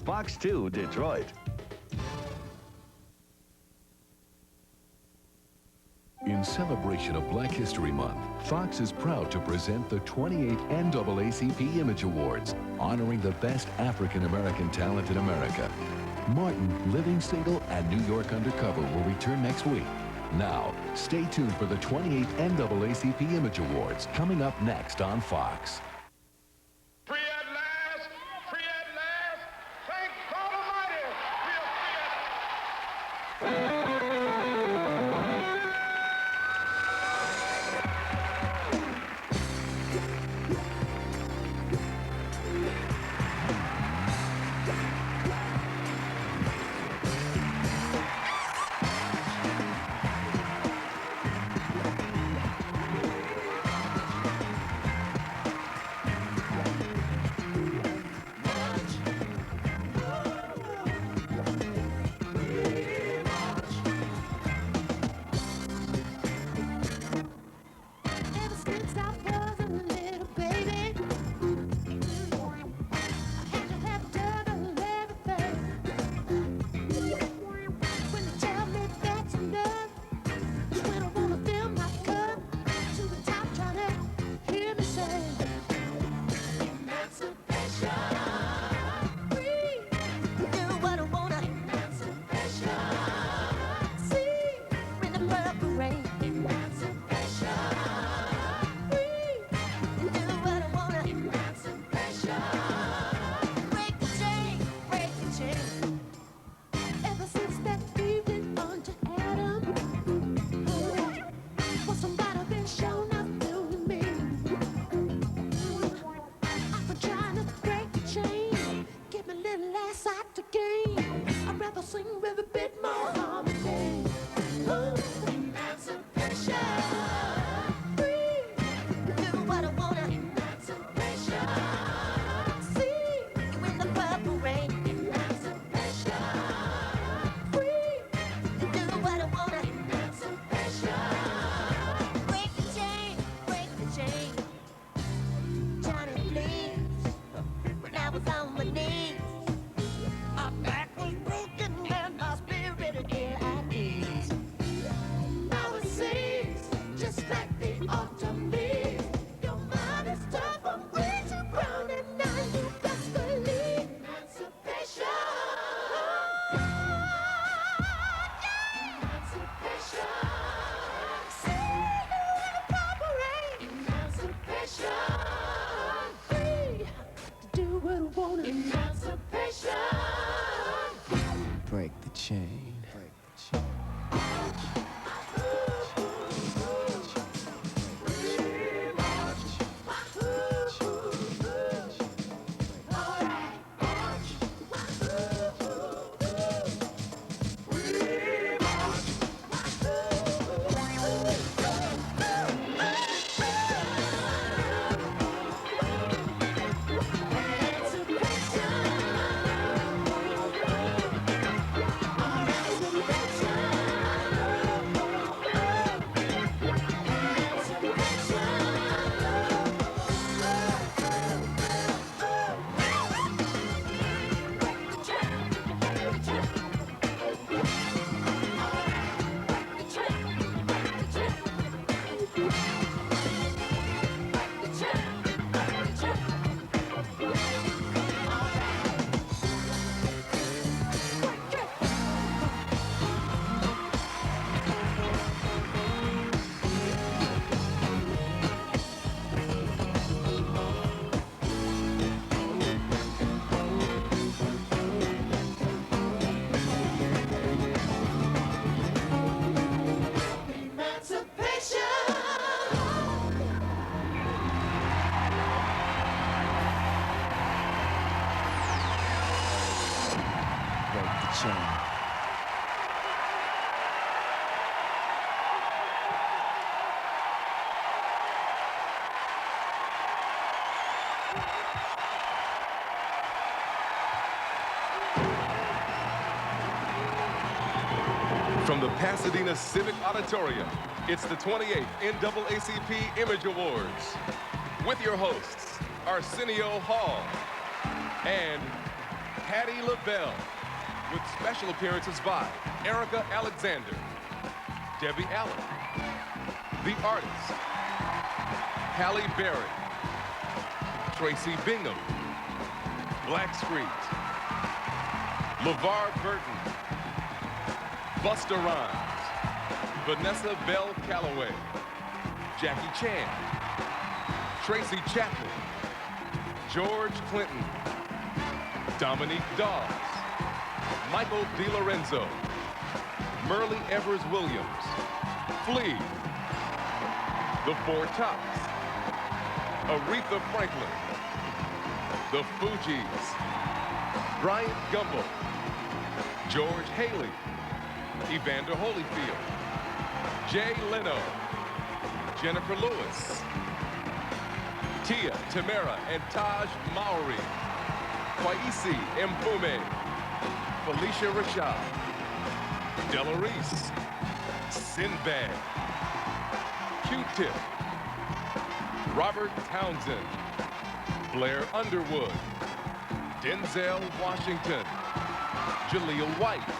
Fox 2 Detroit. In celebration of Black History Month, Fox is proud to present the 28th NAACP Image Awards, honoring the best African-American talent in America. Martin, Living Single, and New York Undercover will return next week. Now, stay tuned for the 28th NAACP Image Awards, coming up next on Fox. Free at last! Free at last! Thank God Almighty! We are free at Break the chain. From the Pasadena Civic Auditorium, it's the 28th NAACP Image Awards. With your hosts, Arsenio Hall and Patti LaBelle, with special appearances by Erica Alexander, Debbie Allen, The Artist, Halle Berry, Tracy Bingham, Blackstreet, LeVar Burton, Busta Rhymes, Vanessa Bell Calloway, Jackie Chan, Tracy Chapman, George Clinton, Dominique Dawes, Michael DiLorenzo, Merle Evers-Williams, Flea, The Four Tops, Aretha Franklin, The Fugees, Bryant Gumbel, George Haley, Evander Holyfield, Jay Leno, Jennifer Lewis, Tia, Tamara, and Taj Mowry, Kwesi Mfume, Felicia Rashad, Della Reese, Sinbad, Q-Tip, Robert Townsend, Blair Underwood, Denzel Washington, Jaleel White,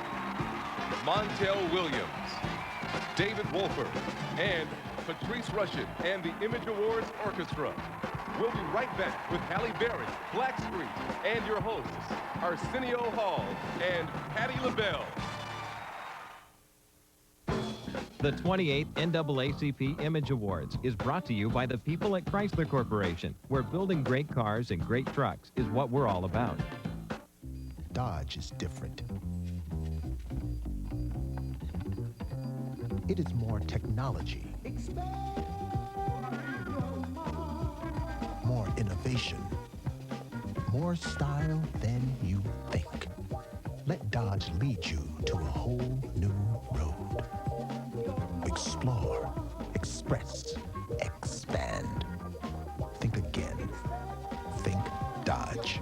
Montel Williams, David Wolford, and Patrice Rushen and the Image Awards Orchestra. We'll be right back with Halle Berry, Blackstreet, and your hosts, Arsenio Hall and Patti LaBelle. The 28th NAACP Image Awards is brought to you by the people at Chrysler Corporation, where building great cars and great trucks is what we're all about. Dodge is different. It is more technology, more innovation, more style than you think. Let Dodge lead you to a whole new road. Explore, express, expand. Think again. Think Dodge.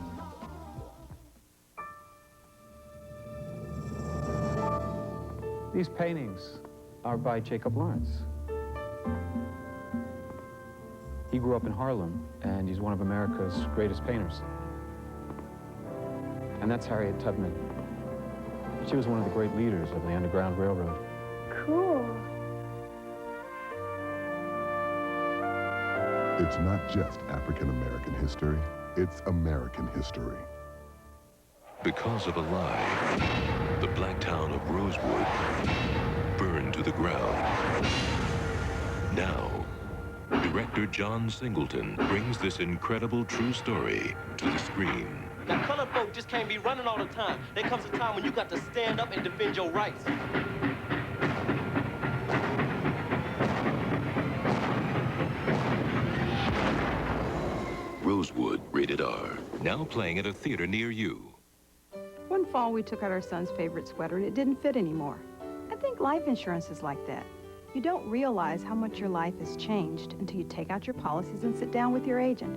These paintings are by Jacob Lawrence. He grew up in Harlem, and he's one of America's greatest painters. And that's Harriet Tubman. She was one of the great leaders of the Underground Railroad. Cool. It's not just African-American history, it's American history. Because of a lie, the black town of Rosewood burned to the ground. Now, director John Singleton brings this incredible true story to the screen. Now, colored folk just can't be running all the time. There comes a time when you got to stand up and defend your rights. Rosewood, rated R. Now playing at a theater near you. One fall, we took out our son's favorite sweater, and it didn't fit anymore. I think life insurance is like that. You don't realize how much your life has changed until you take out your policies and sit down with your agent.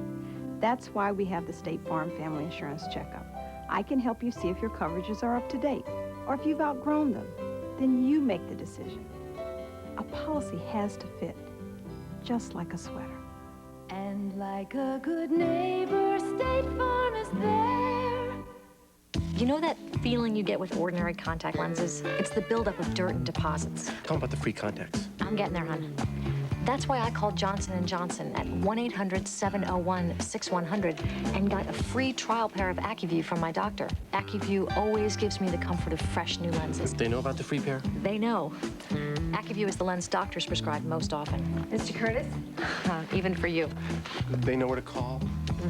That's why we have the State Farm Family Insurance Checkup. I can help you see if your coverages are up to date, or if you've outgrown them. Then you make the decision. A policy has to fit, just like a sweater. And like a good neighbor, State Farm is there. You know that feeling you get with ordinary contact lenses? It's the buildup of dirt and deposits. Tell them about the free contacts. I'm getting there, hon. That's why I called Johnson & Johnson at 1-800-701-6100 and got a free trial pair of AccuView from my doctor. AccuView always gives me the comfort of fresh new lenses. They know about the free pair? They know. AccuView is the lens doctors prescribe most often. Mr. Curtis? Even for you. They know where to call?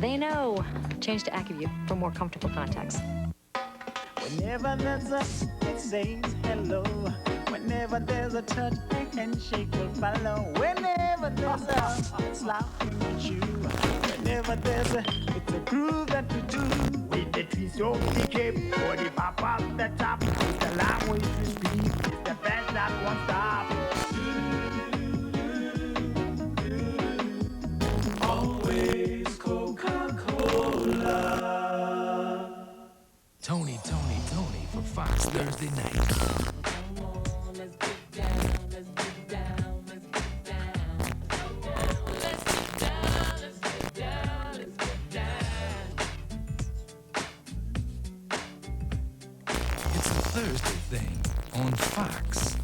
They know. Change to AccuView for more comfortable contacts. Whenever there's a it says hello. Whenever there's a touch, a handshake will follow. Whenever there's a slapping at you. Whenever there's it's a groove that we do. With the twist of the cape, or the pop off the top. It's the language we speak. It's the best that won't stop. Always Coca-Cola. Tony for Fox Thursday night. It's a Thursday thing on Fox.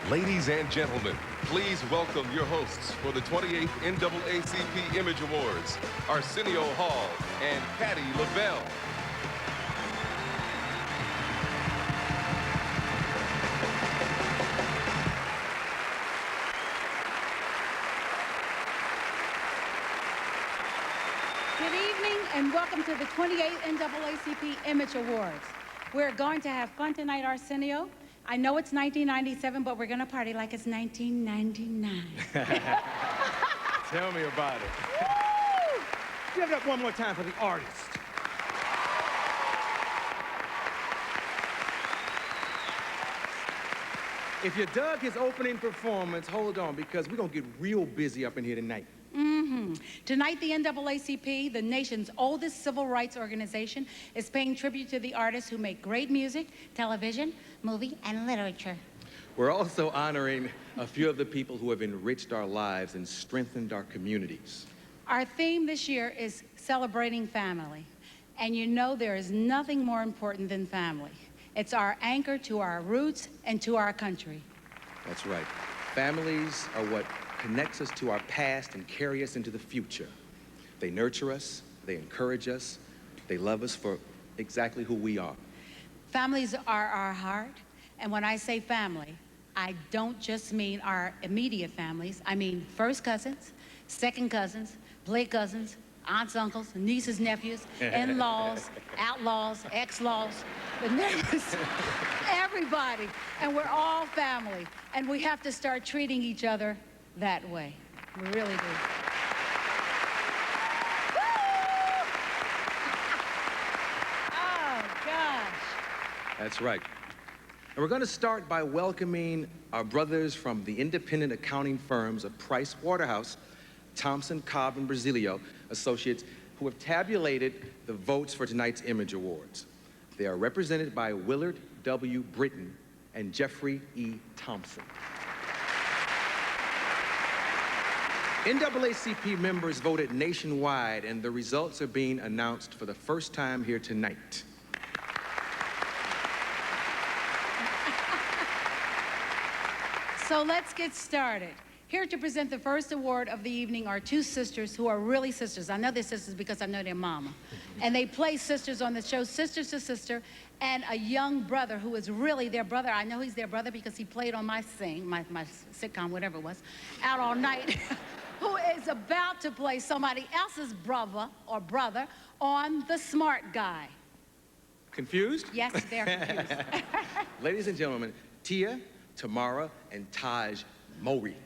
Ladies and gentlemen, please welcome your hosts for the 28th NAACP Image Awards, Arsenio Hall and Patti LaBelle. Good evening and welcome to the 28th NAACP Image Awards. We're going to have fun tonight, Arsenio. I know it's 1997, but we're going to party like it's 1999. Tell me about it. Give it up one more time for the artist. If you dug his opening performance, hold on, because we're going to get real busy up in here tonight. Tonight, the NAACP, the nation's oldest civil rights organization, is paying tribute to the artists who make great music, television, movie, and literature. We're also honoring a few of the people who have enriched our lives and strengthened our communities. Our theme this year is celebrating family. And you know there is nothing more important than family. It's our anchor to our roots and to our country. That's right. Families are what connects us to our past and carry us into the future. They nurture us, they encourage us, they love us for exactly who we are. Families are our heart, and when I say family, I don't just mean our immediate families. I mean first cousins, second cousins, play cousins, aunts, uncles, nieces, nephews, in-laws, outlaws, ex-laws, the neighbors, everybody. And we're all family, and we have to start treating each other that way. We really do. Oh, gosh. That's right. And we're going to start by welcoming our brothers from the independent accounting firms of Price Waterhouse, Thompson, Cobb, and Brasilio Associates, who have tabulated the votes for tonight's Image Awards. They are represented by Willard W. Britton and Jeffrey E. Thompson. NAACP members voted nationwide, and the results are being announced for the first time here tonight. So let's get started. Here to present the first award of the evening are two sisters who are really sisters. I know they're sisters because I know their mama. And they play sisters on the show, Sisters to Sister, and a young brother who is really their brother. I know he's their brother because he played on my sitcom, whatever it was, Out All Night, who is about to play somebody else's brother on The Smart Guy. Confused? Yes, they're confused. Ladies and gentlemen, Tia, Tamara, and Taj Mowry.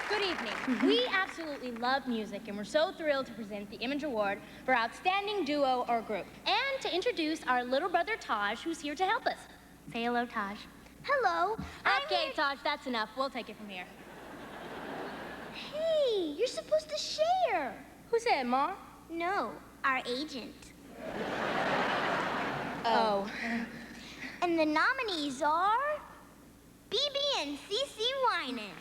Good evening. We absolutely love music, and we're so thrilled to present the Image Award for Outstanding Duo or Group. And to introduce our little brother Taj, who's here to help us. Say hello, Taj. Hello. Okay, Taj, that's enough. We'll take it from here. Hey, you're supposed to share. Who said, Ma? No, our agent. Oh. And the nominees are BB and CC Winans.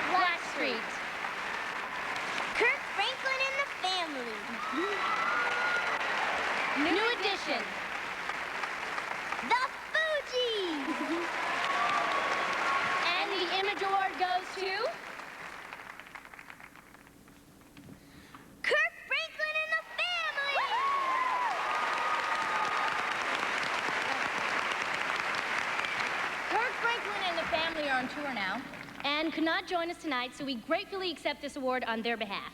Blackstreet. Kirk Franklin and the Family. New Edition. The Fugees. And the Image Award goes to Kirk Franklin and the Family. Kirk Franklin and the Family are on tour now and could not join us tonight, so we gratefully accept this award on their behalf.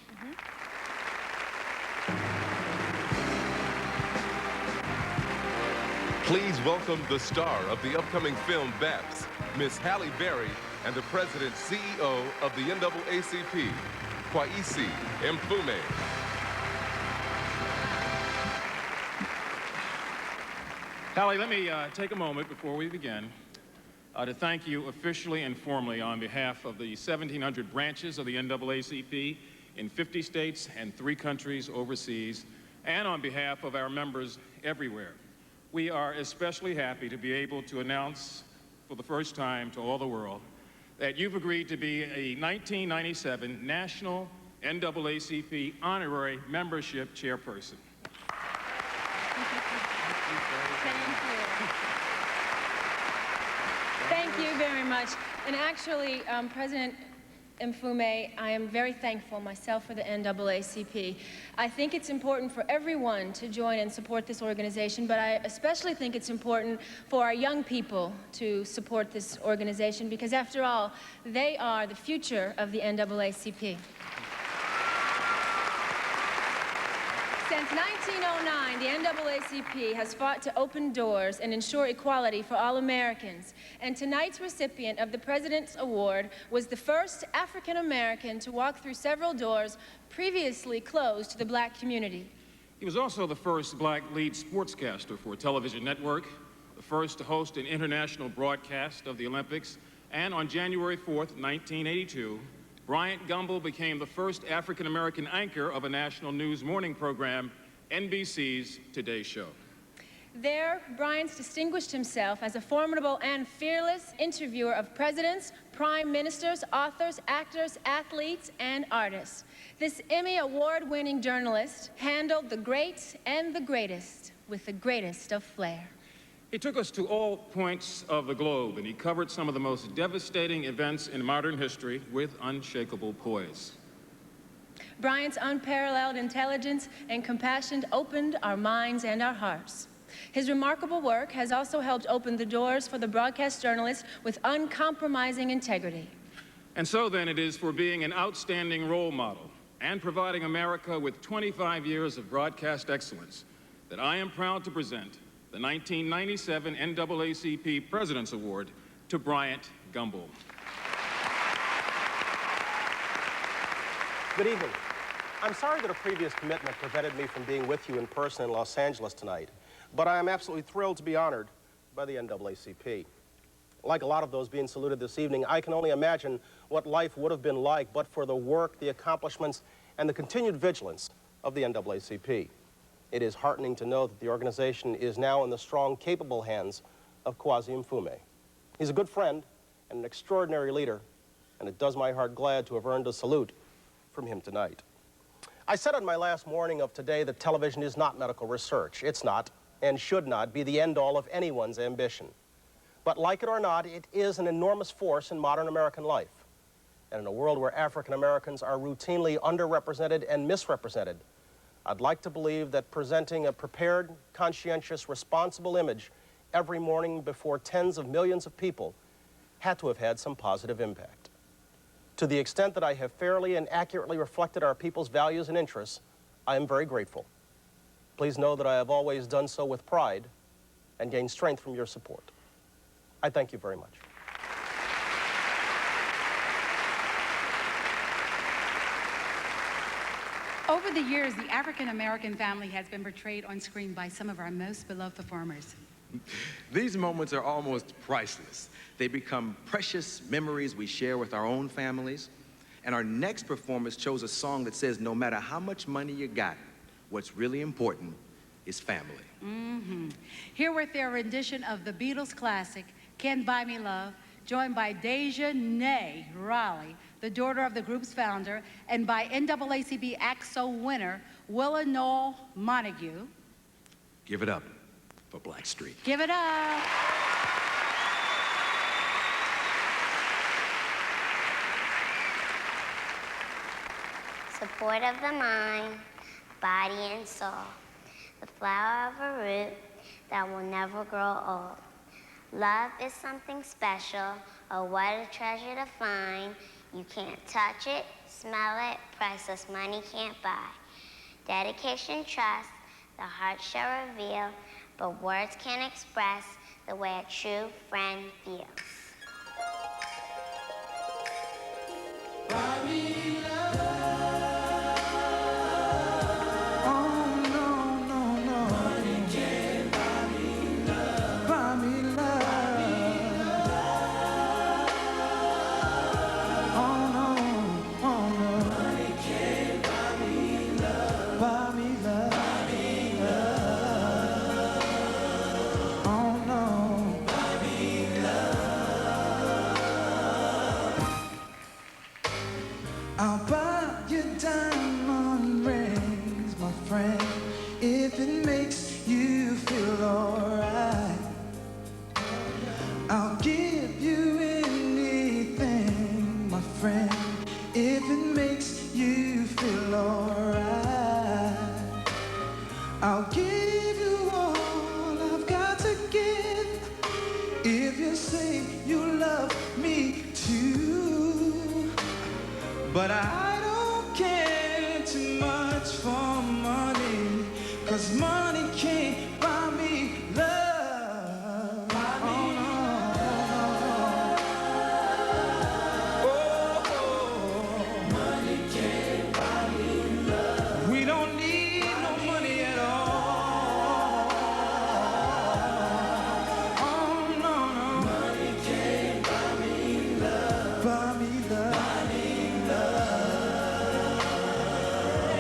Please welcome the star of the upcoming film Babs, Miss Halle Berry, and the President CEO of the NAACP, Kwesi Mfume. Halle, let me take a moment before we begin to thank you officially and formally on behalf of the 1,700 branches of the NAACP in 50 states and 3 countries overseas, and on behalf of our members everywhere. we are especially happy to be able to announce for the first time to all the world that you've agreed to be a 1997 National NAACP Honorary Membership Chairperson. Thank you very much. And actually, President Mfume, I am very thankful myself for the NAACP. I think it's important for everyone to join and support this organization, but I especially think it's important for our young people to support this organization because, after all, they are the future of the NAACP. Since 1909, the NAACP has fought to open doors and ensure equality for all Americans. And tonight's recipient of the President's Award was the first African American to walk through several doors previously closed to the black community. He was also the first black lead sportscaster for a television network, the first to host an international broadcast of the Olympics, and on January 4th, 1982, Bryant Gumbel became the first African-American anchor of a national news morning program, NBC's Today Show. There, Bryant distinguished himself as a formidable and fearless interviewer of presidents, prime ministers, authors, actors, athletes, and artists. This Emmy award-winning journalist handled the great and the greatest with the greatest of flair. He took us to all points of the globe, and he covered some of the most devastating events in modern history with unshakable poise. Bryant's unparalleled intelligence and compassion opened our minds and our hearts. His remarkable work has also helped open the doors for the broadcast journalist with uncompromising integrity. And so then it is for being an outstanding role model and providing America with 25 years of broadcast excellence that I am proud to present the 1997 NAACP President's Award to Bryant Gumbel. Good evening. I'm sorry that a previous commitment prevented me from being with you in person in Los Angeles tonight, but I am absolutely thrilled to be honored by the NAACP. Like a lot of those being saluted this evening, I can only imagine what life would have been like but for the work, the accomplishments, and the continued vigilance of the NAACP. It is heartening to know that the organization is now in the strong, capable hands of Kwasi Mfume. He's a good friend and an extraordinary leader, and it does my heart glad to have earned a salute from him tonight. I said on my last morning of today that television is not medical research. It's not, and should not, be the end-all of anyone's ambition. But like it or not, it is an enormous force in modern American life. And in a world where African Americans are routinely underrepresented and misrepresented, I'd like to believe that presenting a prepared, conscientious, responsible image every morning before tens of millions of people had to have had some positive impact. To the extent that I have fairly and accurately reflected our people's values and interests, I am very grateful. Please know that I have always done so with pride and gained strength from your support. I thank you very much. Over the years, the African-American family has been portrayed on screen by some of our most beloved performers. These moments are almost priceless. They become precious memories we share with our own families. And our next performance chose a song that says, no matter how much money you got, what's really important is family. Here with their rendition of the Beatles classic, Can't Buy Me Love, joined by Deja Nay Raleigh, the daughter of the group's founder, and by NAACP AXO winner, Willa Noel Montague. Give it up for Blackstreet. Give it up. Support of the mind, body and soul. The flower of a root that will never grow old. Love is something special, oh what a treasure to find. You can't touch it, smell it, priceless money can't buy. Dedication, trust, the heart shall reveal, but words can't express the way a true friend feels. Buy me love. I'll buy you diamond rings, my friend, if it makes you feel alright. I'll give you anything, my friend, if it makes you feel alright. I'll give you all I've got to give if you say you love me too. But I don't care too much for money, 'cause money can't buy me love. Buy me love. Oh, money can't buy me love. We don't need no money at all. Oh, no, no. Money can't buy me love. Buy me love. Buy me love.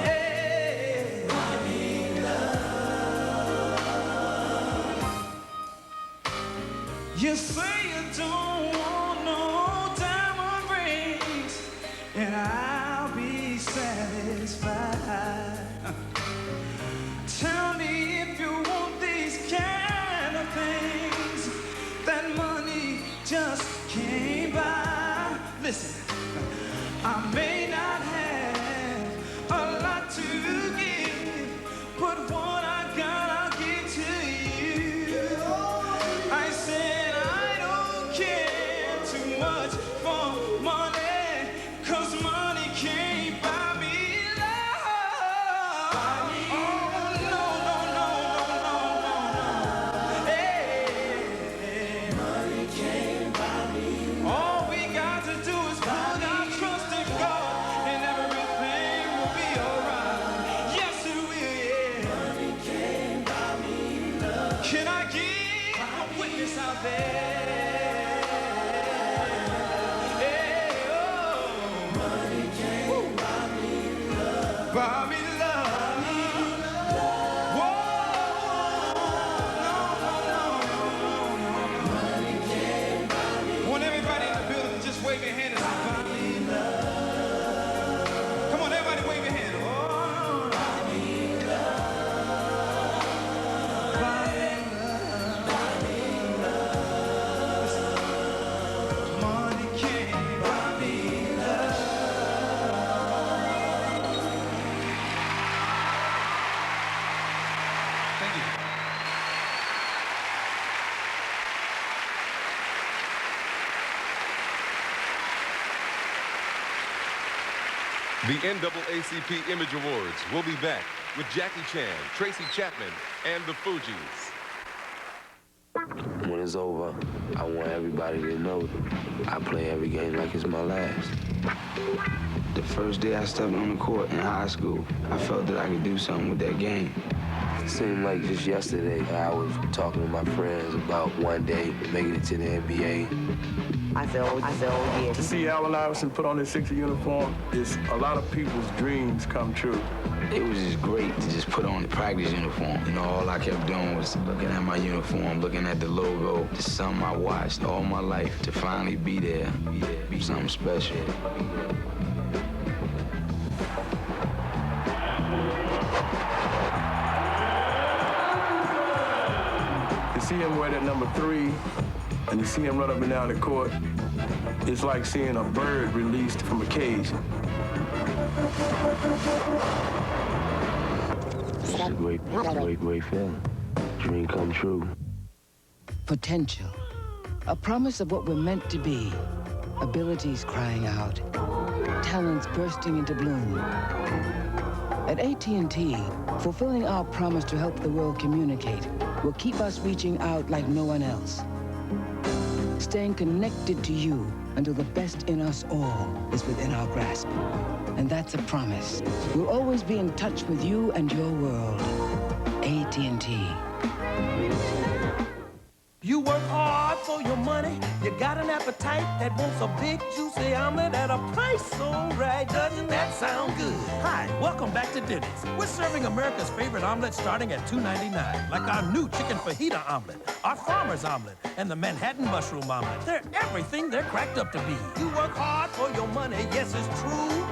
Hey, buy me love. You say you don't want no diamond rings, and I'll be satisfied. Tell me if you want these kind of things that money just can't buy. Listen, I may not have a lot to give, but what I got I'll give to you. I said I don't care too much for money, 'cause money can't buy me love. Buy me no, no, no, no, no, no. Hey, money can't buy me love. All we got to do is put our trust in God, and everything will be alright. Yes, it will, yeah. Money can't buy me love. Can I get a witness out there? Hey, oh, money can't buy me love. Buy me love. Whoa, no, no, no, no, no. Money can't buy me love. Want everybody in the building to just wave your hand and say, buy me love. Come on, everybody wave your hand. Oh, buy me love. Buy me love. Buy me love. Money can't buy me love. Thank you. The NAACP Image Awards will be back with Jackie Chan, Tracy Chapman, and the Fugees. When it's over, I want everybody to know I play every game like it's my last. The first day I stepped on the court in high school, I felt that I could do something with that game. It seemed like just yesterday I was talking to my friends about one day making it to the NBA. I said, oh yeah. To see Allen Iverson put on his Sixer uniform is a lot of people's dreams come true. It was just great to just put on the practice uniform. You know, all I kept doing was looking at my uniform, looking at the logo. Just something I watched all my life to finally be there, be something special. To see him wear that number 3 and to see him run up and down the court, it's like seeing a bird released from a cage. It's a great feeling. Dream come true. Potential. A promise of what we're meant to be. Abilities crying out. Talents bursting into bloom. At AT&T, fulfilling our promise to help the world communicate will keep us reaching out like no one else. Staying connected to you until the best in us all is within our grasp. And that's a promise. We'll always be in touch with you and your world. AT&T. You work hard hard for your money. You got an appetite that wants a big, juicy omelet at a price so right. Doesn't that sound good? Hi, welcome back to Denny's. We're serving America's favorite omelet starting at $2.99, like our new chicken fajita omelet, our farmer's omelet, and the Manhattan mushroom omelet. They're everything they're cracked up to be. You work hard for your money, yes, it's true.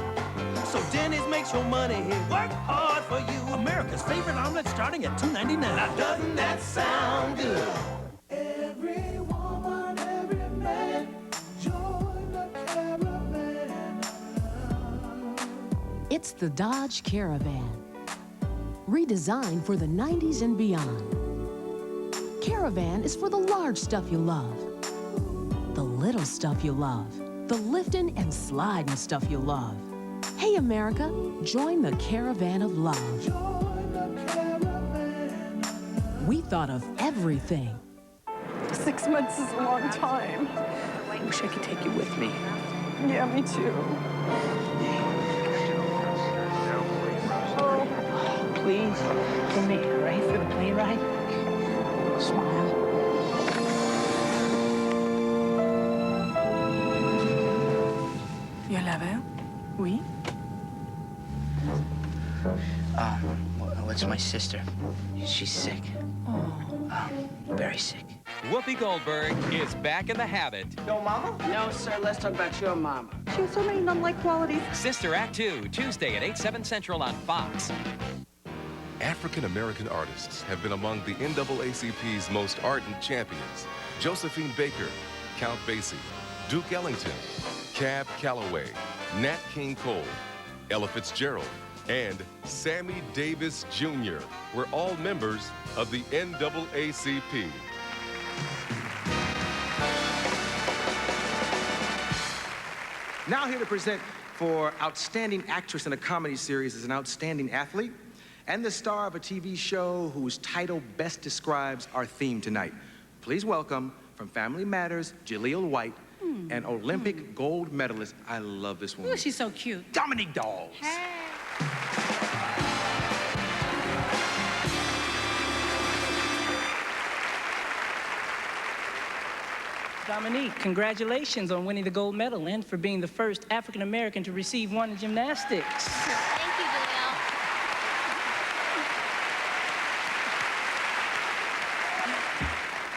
So Denny's makes your money work hard for you. America's favorite omelet starting at $2.99. Now doesn't that sound good? Every woman, every man, join the caravan. It's the Dodge Caravan, redesigned for the 90s and beyond. Caravan is for the large stuff you love, the little stuff you love, the lifting and sliding stuff you love. Hey, America, join the Caravan of Love. We thought of everything. 6 months is a long time. I wish I could take you with me. Yeah, me too. Oh, please, for me, right? For the plane ride? Smile. You love her? Oui? Well, it's my sister. She's sick. Very sick. Whoopi Goldberg is back in the habit. No, Mama? No, sir. Let's talk about your mama. She has so many nun-like qualities. Sister Act 2, Tuesday at 8, 7 Central on Fox. African-American artists have been among the NAACP's most ardent champions. Josephine Baker, Count Basie, Duke Ellington, Cab Calloway, Nat King Cole, Ella Fitzgerald, and Sammy Davis Jr. were all members of the NAACP. Now here to present for Outstanding Actress in a Comedy Series is an outstanding athlete and the star of a TV show whose title best describes our theme tonight. Please welcome, from Family Matters, Jaleel White, an Olympic gold medalist. I love this woman. Ooh, she's so cute. Dominique Dawes. Hey. Dominique, congratulations on winning the gold medal and for being the first African-American to receive one in gymnastics. Thank you, Jaleel.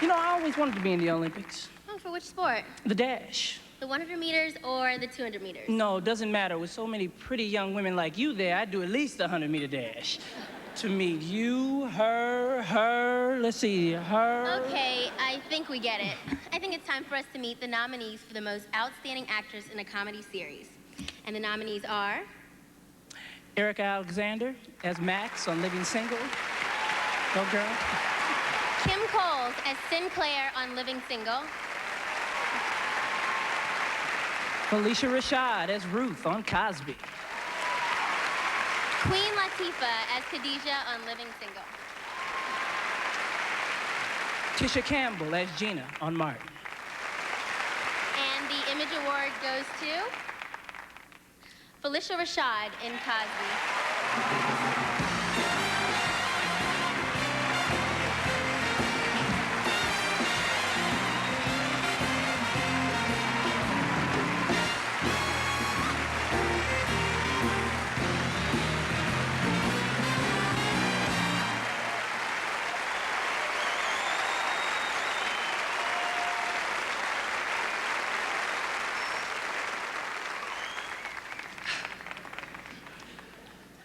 You know, I always wanted to be in the Olympics. Oh, for which sport? The dash. The 100 meters or the 200 meters? No, it doesn't matter. With so many pretty young women like you there, I'd do at least the 100-meter dash. To meet you, her, let's see, her... Okay, I think we get it. I think it's time for us to meet the nominees for the most outstanding actress in a comedy series. And the nominees are... Erica Alexander as Max on Living Single. Go, girl. Kim Coles as Sinclair on Living Single. Felicia Rashad as Ruth on Cosby. Queen Latifah as Khadijah on Living Single. Tisha Campbell as Gina on Martin. And the Image Award goes to Felicia Rashad in Cosby.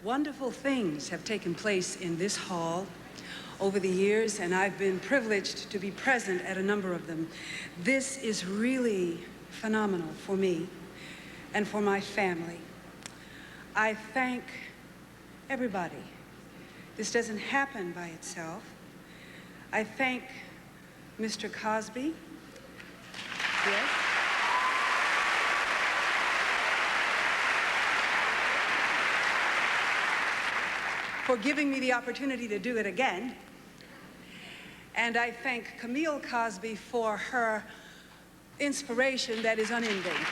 Wonderful things have taken place in this hall over the years, and I've been privileged to be present at a number of them. This is really phenomenal for me and for my family. I thank everybody. This doesn't happen by itself. I thank Mr. Cosby. Yes? For giving me the opportunity to do it again. And I thank Camille Cosby for her inspiration that is unending.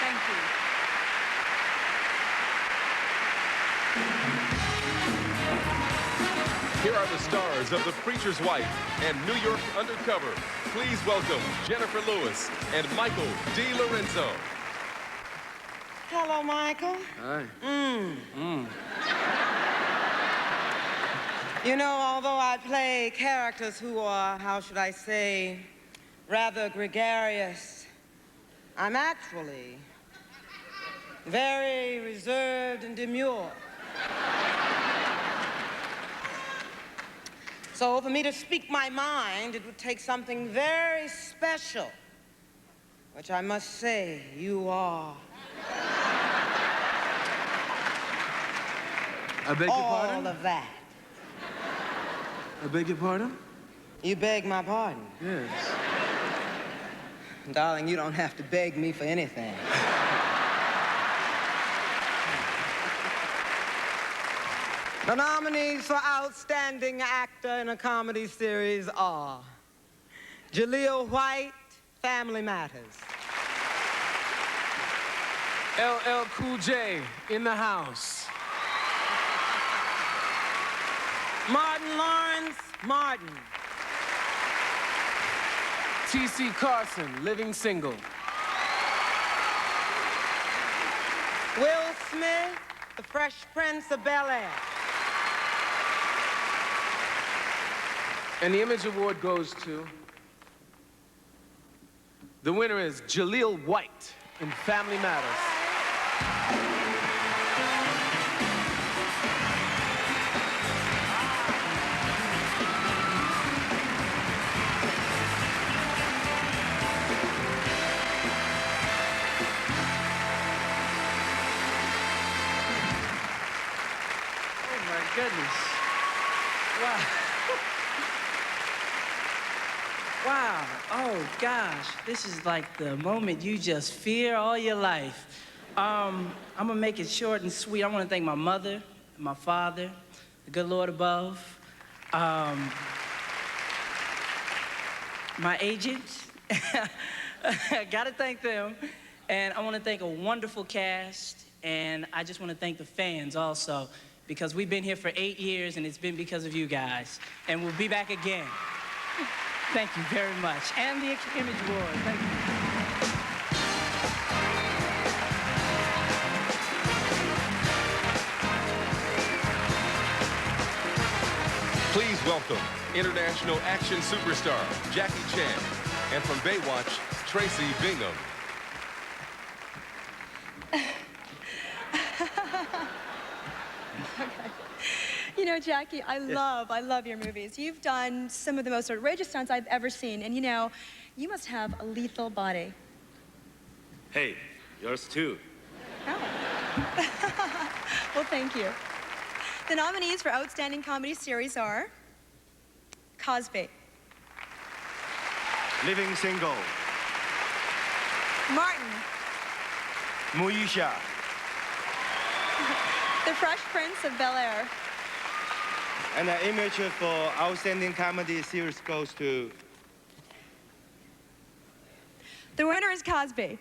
Thank you. Here are the stars of The Preacher's Wife and New York Undercover. Please welcome Jennifer Lewis and Michael D. Lorenzo. Hello, Michael. Hi. You know, although I play characters who are, how should I say, rather gregarious, I'm actually very reserved and demure. So for me to speak my mind, it would take something very special, which I must say you are. I beg your pardon? All of that. I beg your pardon? You beg my pardon? Yes. Darling, you don't have to beg me for anything. The nominees for Outstanding Actor in a Comedy Series are Jaleel White, Family Matters. LL Cool J in the house. Martin Lawrence, Martin. T.C. Carson, Living Single. Will Smith, The Fresh Prince of Bel-Air. And the Image Award goes to... The winner is Jaleel White in Family Matters. Goodness. Wow. Wow. Oh, gosh. This is like the moment you just fear all your life. I'm going to make it short and sweet. I want to thank my mother, my father, the good Lord above, my agents. I got to thank them. And I want to thank a wonderful cast. And I just want to thank the fans also, because we've been here for 8 years, and it's been because of you guys. And we'll be back again. Thank you very much. And the Image Award. Thank you. Please welcome international action superstar Jackie Chan, and from Baywatch, Tracy Bingham. You know, Jackie, I love your movies. You've done some of the most outrageous stunts I've ever seen, and you know, you must have a lethal body. Hey, yours too. Oh. Well, thank you. The nominees for Outstanding Comedy Series are Cosby, Living Single, Martin, Moesha, The Fresh Prince of Bel-Air, and the image for Outstanding Comedy Series goes to... The winner is Cosby.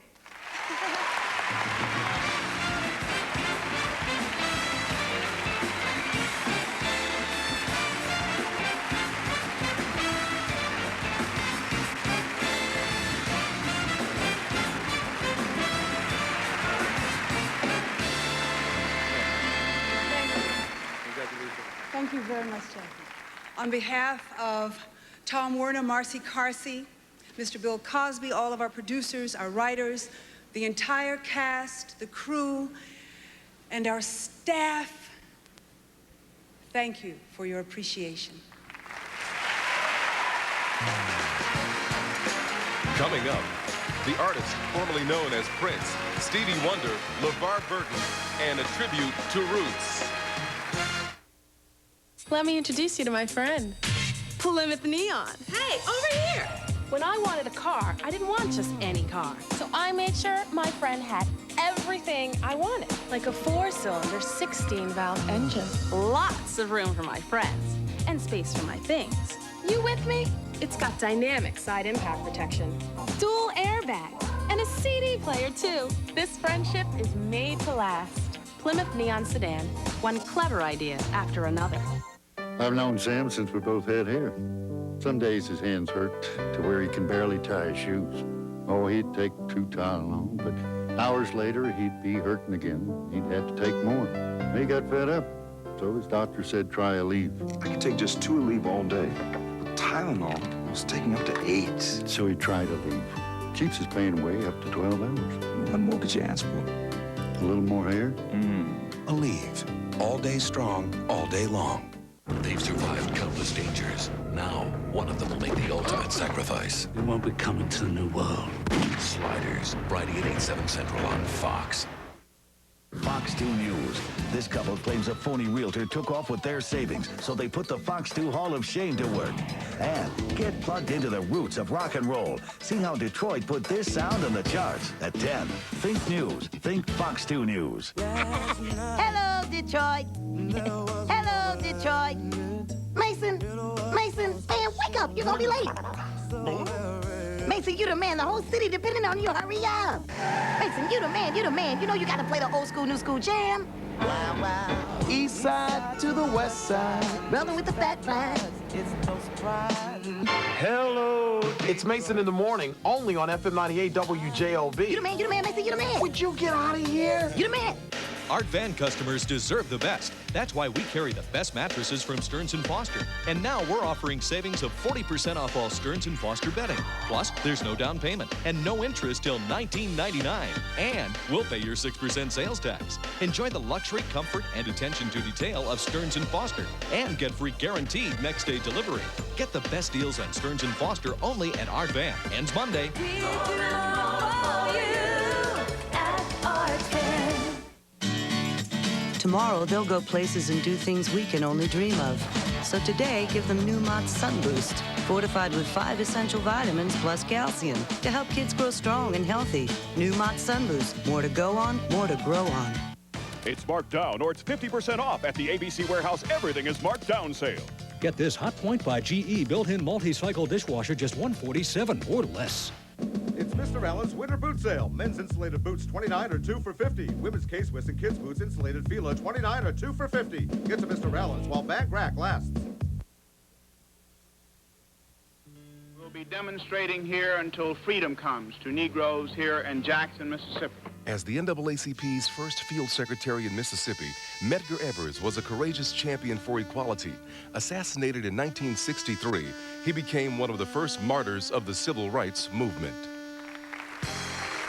Thank you very much, Jackie. On behalf of Tom Werner, Marcy Carsey, Mr. Bill Cosby, all of our producers, our writers, the entire cast, the crew, and our staff, thank you for your appreciation. Coming up, the artist formerly known as Prince, Stevie Wonder, LeVar Burton, and a tribute to Roots. Let me introduce you to my friend, Plymouth Neon. Hey, over here! When I wanted a car, I didn't want just any car. So I made sure my friend had everything I wanted. Like a 4-cylinder, 16-valve engine. Lots of room for my friends and space for my things. You with me? It's got dynamic side impact protection, dual airbags, and a CD player, too. This friendship is made to last. Plymouth Neon Sedan, one clever idea after another. I've known Sam since we both had hair. Some days his hands hurt to where he can barely tie his shoes. Oh, he'd take 2 Tylenol, but hours later he'd be hurting again. He'd have to take more. He got fed up, so his doctor said try a leave. I could take just 2 Aleve all day, but Tylenol was taking up to 8. So he tried a leave. Keeps his pain away up to 12 hours. What more could you ask for? A little more hair? Aleve. All day strong, all day long. They've survived countless dangers. Now, one of them will make the ultimate sacrifice. We won't be coming to the new world. Sliders, Friday at 8/7 Central on Fox. Fox 2 News. This couple claims a phony realtor took off with their savings, so they put the Fox 2 Hall of Shame to work. And get plugged into the roots of rock and roll. See how Detroit put this sound on the charts at 10. Think news. Think Fox 2 News. Hello, Detroit. Hello, Detroit. Mason, man, wake up. You're gonna be late. Mason, you the man. The whole city depending on you. Hurry up. Mason, you the man. You know you gotta play the old school, new school jam. Wow, wow. East side to the west side. Rolling with the fat flag. Hello. It's Mason in the morning, only on FM 98 WJOB. You the man, Mason, you the man. Would you get out of here? You the man. Art Van customers deserve the best. That's why we carry the best mattresses from Stearns & Foster. And now we're offering savings of 40% off all Stearns & Foster bedding. Plus, there's no down payment and no interest till $19.99. And we'll pay your 6% sales tax. Enjoy the luxury, comfort, and attention to detail of Stearns & Foster. And get free guaranteed next-day delivery. Get the best deals on Stearns & Foster only at Art Van. Ends Monday. Tomorrow, they'll go places and do things we can only dream of. So today, give them New Mott's Sun Boost, fortified with 5 essential vitamins plus calcium to help kids grow strong and healthy. New Mott's Sun Boost. More to go on, more to grow on. It's marked down or it's 50% off at the ABC Warehouse. Everything is marked down sale. Get this Hot Point by GE built-in multi-cycle dishwasher, just $147 or less. It's Mr. Allen's Winter Boot Sale. Men's insulated boots, 29 or 2 for $50. Women's K-Swiss and kids' boots, insulated Fila, 29 or 2 for $50. Get to Mr. Allen's while bag rack lasts. We'll be demonstrating here until freedom comes to Negroes here in Jackson, Mississippi. As the NAACP's first field secretary in Mississippi, Medgar Evers was a courageous champion for equality. Assassinated in 1963, he became one of the first martyrs of the civil rights movement.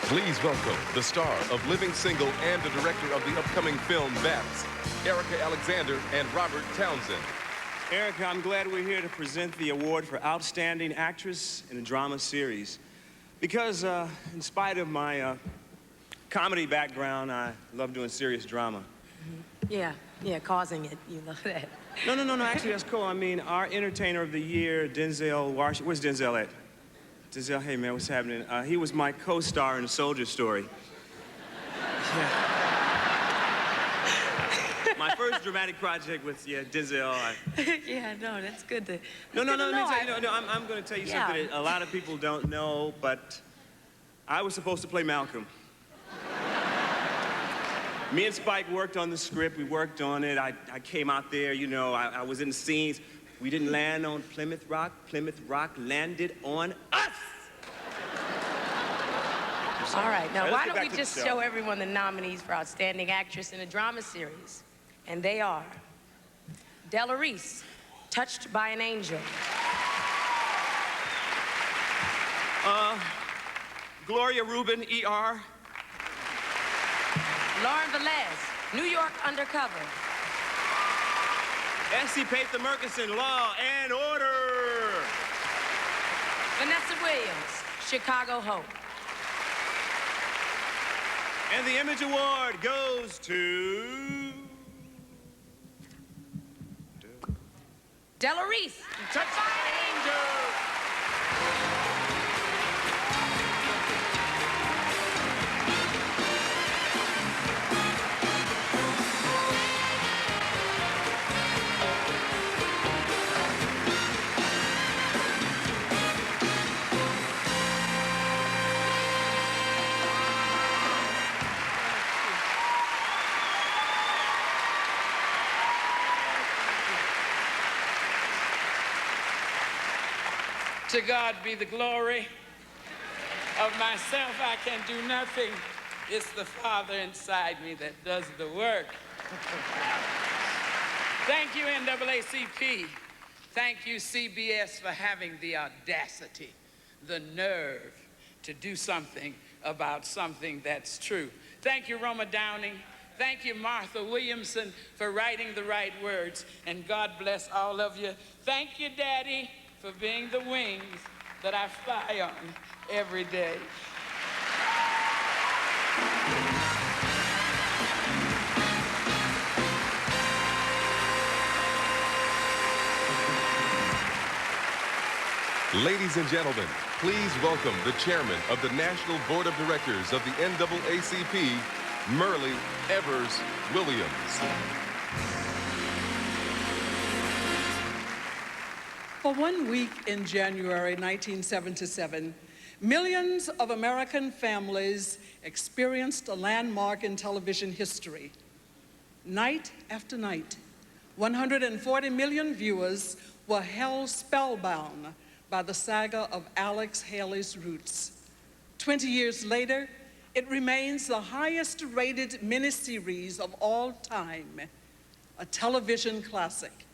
Please welcome the star of Living Single and the director of the upcoming film Bats, Erica Alexander and Robert Townsend. Erica, I'm glad we're here to present the award for Outstanding Actress in a Drama Series. Because in spite of my comedy background, I love doing serious drama. Yeah, causing it. You love that. No, actually, that's cool. I mean, our Entertainer of the Year, Denzel Washington. Where's Denzel at? Denzel, hey, man, what's happening? He was my co-star in A Soldier Story. Yeah. My first dramatic project with, Denzel. Yeah, no, that's good to... No, I'm going to tell you something that a lot of people don't know, but I was supposed to play Malcolm. Me and Spike worked on the script. We worked on it. I came out there, I was in the scenes. We didn't land on Plymouth Rock. Plymouth Rock landed on us. All right, now why don't we to just the show everyone the nominees for Outstanding Actress in a Drama Series? And they are Della Reese, Touched by an Angel. Gloria Rubin, ER. Lauren Velez, New York Undercover. Essie Patha Murkison, Law and Order. Vanessa Williams, Chicago Hope. And the Image Award goes to... Della Reese, Touched by an Angel. To God be the glory. Of myself, I can do nothing. It's the Father inside me that does the work. Thank you, NAACP. Thank you, CBS, for having the audacity, the nerve to do something about something that's true. Thank you, Roma Downey. Thank you, Martha Williamson, for writing the right words. And God bless all of you. Thank you, Daddy, for being the wings that I fly on every day. Ladies and gentlemen, please welcome the chairman of the National Board of Directors of the NAACP, Merle Evers Williams. For 1 week in January 1977, millions of American families experienced a landmark in television history. Night after night, 140 million viewers were held spellbound by the saga of Alex Haley's Roots. 20 years later, it remains the highest-rated miniseries of all time, a television classic.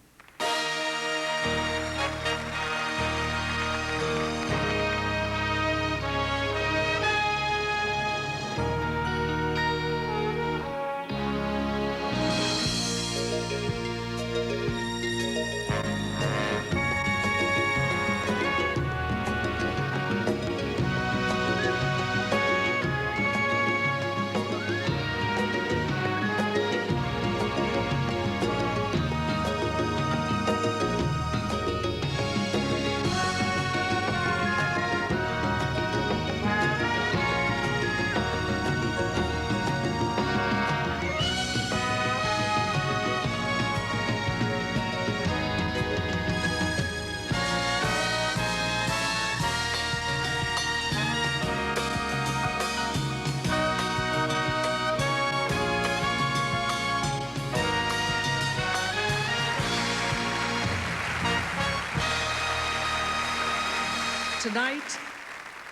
Tonight,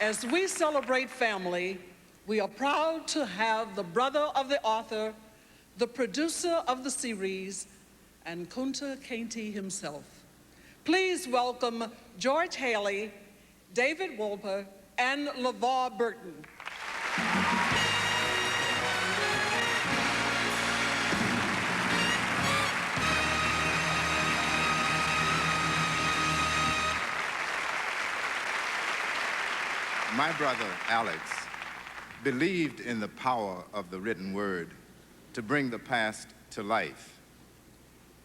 as we celebrate family, we are proud to have the brother of the author, the producer of the series, and Kunta Kinte himself. Please welcome George Haley, David Wolper, and LeVar Burton. My brother, Alex, believed in the power of the written word to bring the past to life.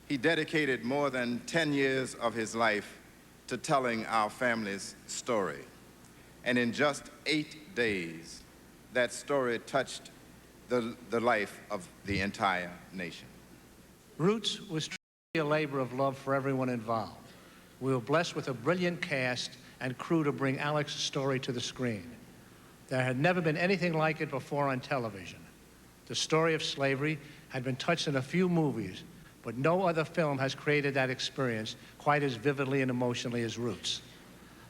He dedicated more than 10 years of his life to telling our family's story. And in just 8 days, that story touched the life of the entire nation. Roots was truly a labor of love for everyone involved. We were blessed with a brilliant cast and crew to bring Alex's story to the screen. There had never been anything like it before on television. The story of slavery had been touched in a few movies, but no other film has created that experience quite as vividly and emotionally as Roots.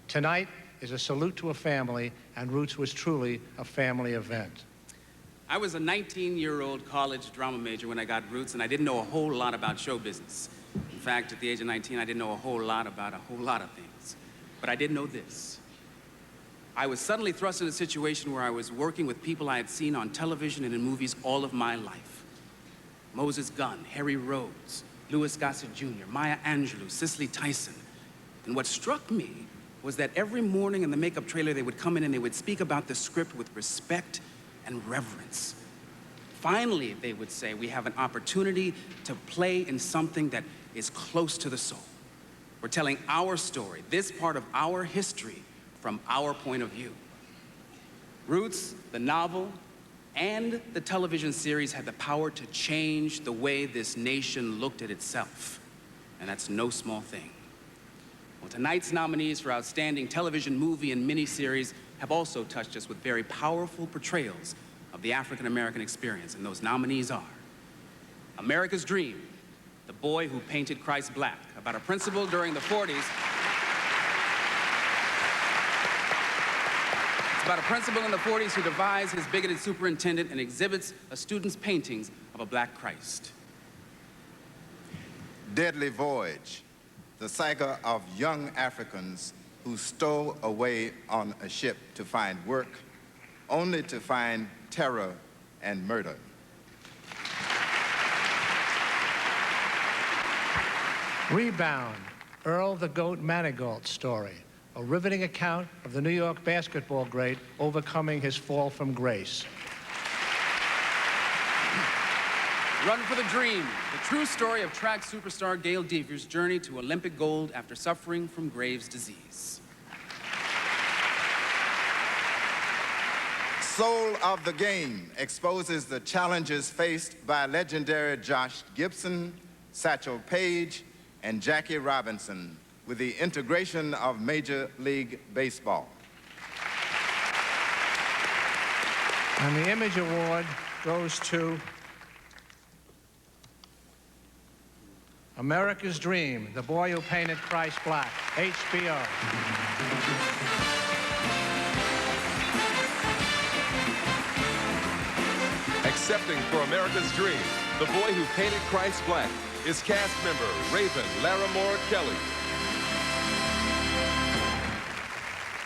Tonight is a salute to a family, and Roots was truly a family event. I was a 19-year-old college drama major when I got Roots, and I didn't know a whole lot about show business. In fact, at the age of 19, I didn't know a whole lot about a whole lot of things. But I did know this. I was suddenly thrust in a situation where I was working with people I had seen on television and in movies all of my life. Moses Gunn, Harry Rhodes, Louis Gossett Jr., Maya Angelou, Cicely Tyson. And what struck me was that every morning in the makeup trailer, they would come in and they would speak about the script with respect and reverence. Finally, they would say, we have an opportunity to play in something that is close to the soul. We're telling our story, this part of our history, from our point of view. Roots, the novel, and the television series had the power to change the way this nation looked at itself. And that's no small thing. Well, tonight's nominees for Outstanding Television, Movie, and Miniseries have also touched us with very powerful portrayals of the African-American experience, and those nominees are America's Dream, The Boy Who Painted Christ Black, about a principal during the 40s about a principal in the 40s who defies his bigoted superintendent and exhibits a student's paintings of a black Christ. Deadly Voyage, the saga of young Africans who stowed away on a ship to find work, only to find terror and murder. Rebound, Earl the Goat Manigault story, a riveting account of the New York basketball great overcoming his fall from grace. Run for the Dream, the true story of track superstar Gail Deaver's journey to Olympic gold after suffering from Graves' disease. Soul of the Game exposes the challenges faced by legendary Josh Gibson, Satchel Paige, and Jackie Robinson with the integration of Major League Baseball. And the Image Award goes to America's Dream, The Boy Who Painted Christ Black, HBO. Accepting for America's Dream, The Boy Who Painted Christ Black, is cast member Raven Larimore Kelly.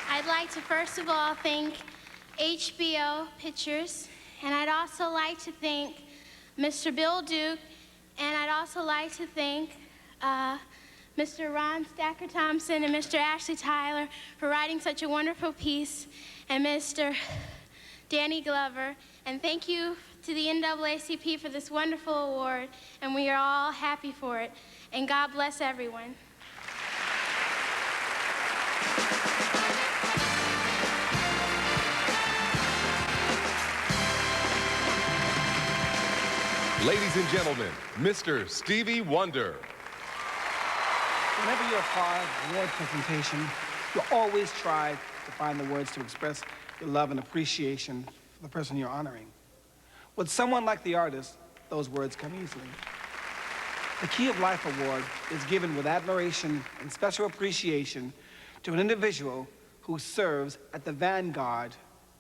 I'd like to first of all thank HBO Pictures, and I'd also like to thank Mr. Bill Duke, and I'd also like to thank Mr. Ron Stacker Thompson and Mr. Ashley Tyler for writing such a wonderful piece, and Mr. Danny Glover. And thank you to the NAACP for this wonderful award, and we are all happy for it. And God bless everyone. Ladies and gentlemen, Mr. Stevie Wonder. Whenever you're a part of an award presentation, you always try to find the words to express your love and appreciation for the person you're honoring. With someone like the artist, those words come easily. The Key of Life Award is given with admiration and special appreciation to an individual who serves at the vanguard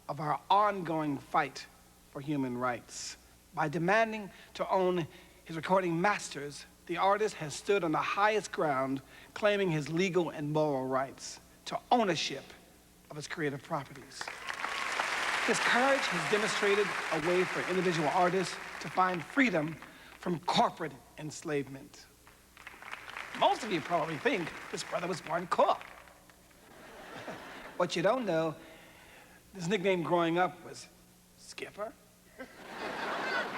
of our ongoing fight for human rights. By demanding to own his recording masters, the artist has stood on the highest ground, claiming his legal and moral rights to ownership of his creative properties. His courage has demonstrated a way for individual artists to find freedom from corporate enslavement. Most of you probably think this brother was born Cook. What you don't know, his nickname growing up was Skipper.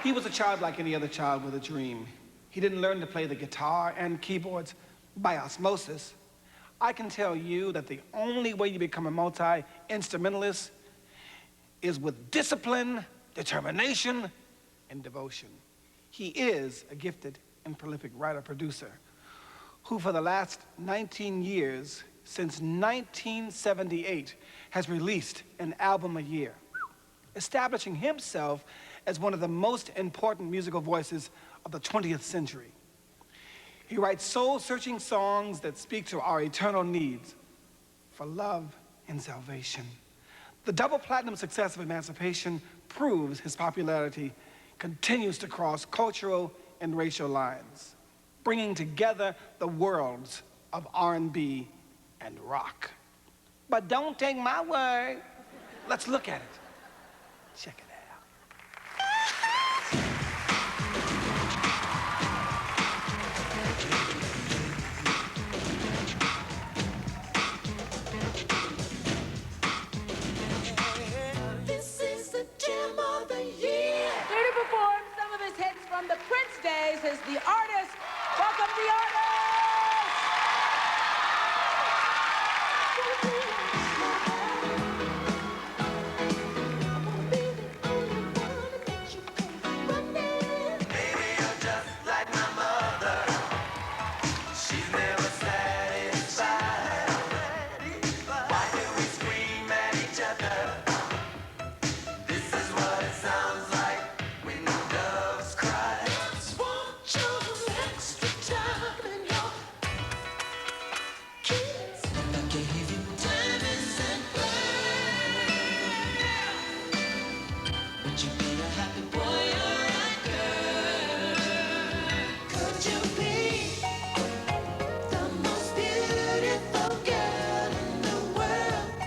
He was a child like any other child with a dream. He didn't learn to play the guitar and keyboards by osmosis. I can tell you that the only way you become a multi-instrumentalist is with discipline, determination, and devotion. He is a gifted and prolific writer-producer who for the last 19 years, since 1978, has released an album a year, establishing himself as one of the most important musical voices of the 20th century. He writes soul-searching songs that speak to our eternal needs for love and salvation. The double platinum success of Emancipation proves his popularity continues to cross cultural and racial lines, bringing together the worlds of R&B and rock. But don't take my word. Let's look at it. Check it out. This is the gem of the year. Here to perform some of his hits from the Prince days is the artist. Welcome the artist!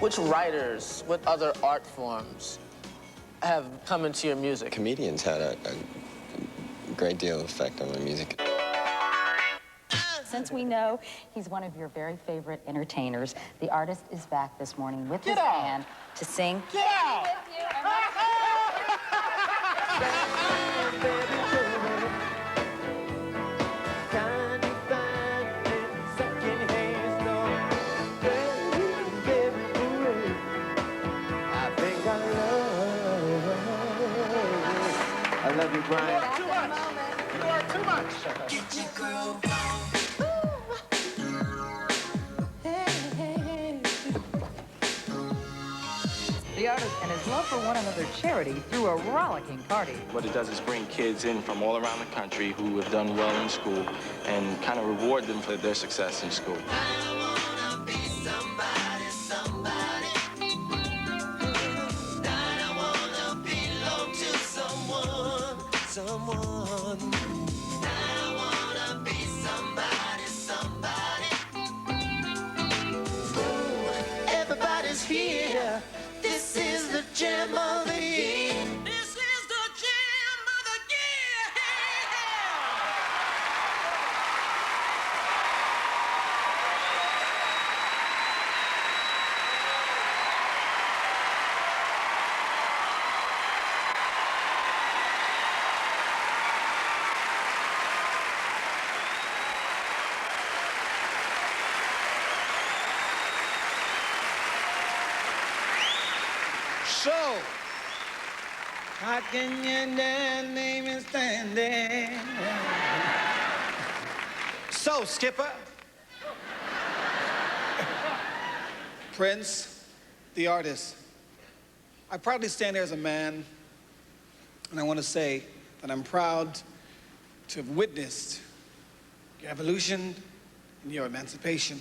Which writers, what other art forms have come into your music? Comedians had a great deal of effect on my music. Since we know he's one of your very favorite entertainers, the artist is back this morning with his Get out. band to sing. Get out! I love you, Brian. You are too much. You are too much. Get your groove The artist and his love for one another charity through a rollicking party. What it does is bring kids in from all around the country who have done well in school and kind of reward them for their success in school. Everybody's here. This is the jam of the year. This is the jam of the year. So, how can you name and stand there? So, Skipper, Prince, the artist, I proudly stand here as a man, and I want to say that I'm proud to have witnessed your evolution and your emancipation.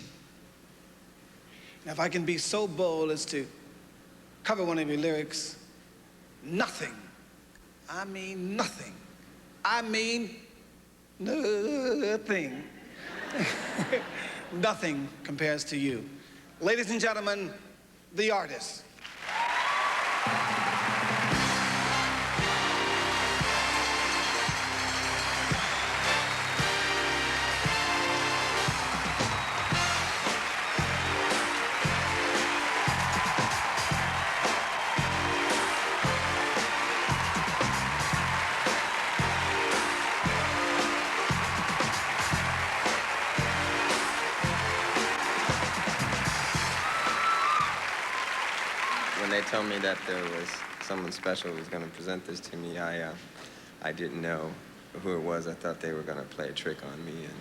Now, if I can be so bold as to cover one of your lyrics, nothing, I mean nothing, I mean nothing, nothing compares to you. Ladies and gentlemen, the artist. When they told me that there was someone special who was going to present this to me, I didn't know who it was. I thought they were going to play a trick on me. And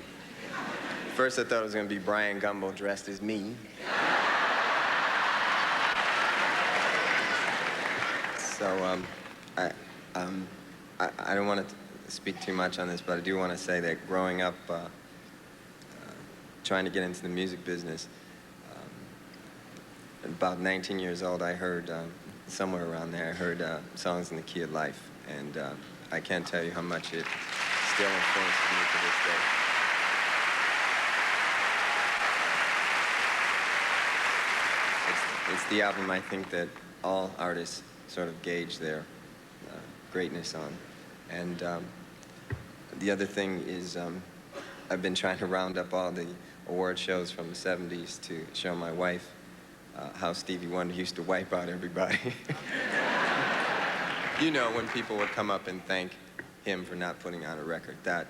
first I thought it was going to be Brian Gumbo dressed as me. So I don't want to speak too much on this, but I do want to say that growing up, trying to get into the music business, at about 19 years old, I heard, somewhere around there, I heard Songs in the Key of Life. And I can't tell you how much it still influences me to this day. It's the album I think that all artists sort of gauge their greatness on. And the other thing is I've been trying to round up all the award shows from the 70s to show my wife how Stevie Wonder used to wipe out everybody. You know, when people would come up and thank him for not putting out a record. That...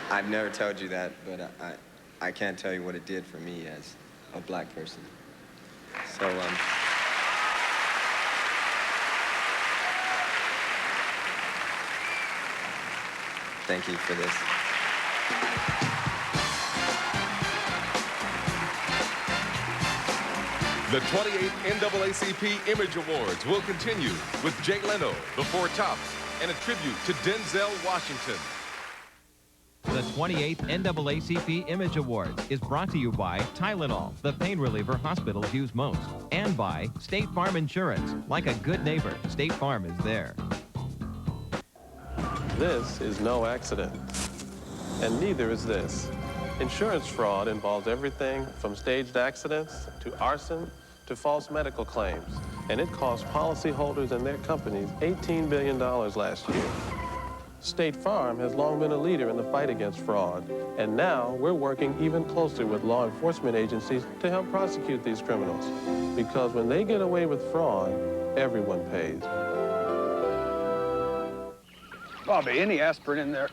I've never told you that, but I can't tell you what it did for me as a black person. So, thank you for this. The 28th NAACP Image Awards will continue with Jay Leno, The Four Tops, and a tribute to Denzel Washington. The 28th NAACP Image Awards is brought to you by Tylenol, the pain reliever hospitals use most, and by State Farm Insurance. Like a good neighbor, State Farm is there. This is no accident, and neither is this. Insurance fraud involves everything from staged accidents to arson to false medical claims, and it cost policyholders and their companies $18 billion last year. State Farm has long been a leader in the fight against fraud, and now we're working even closer with law enforcement agencies to help prosecute these criminals. Because when they get away with fraud, everyone pays. Bobby, any aspirin in there?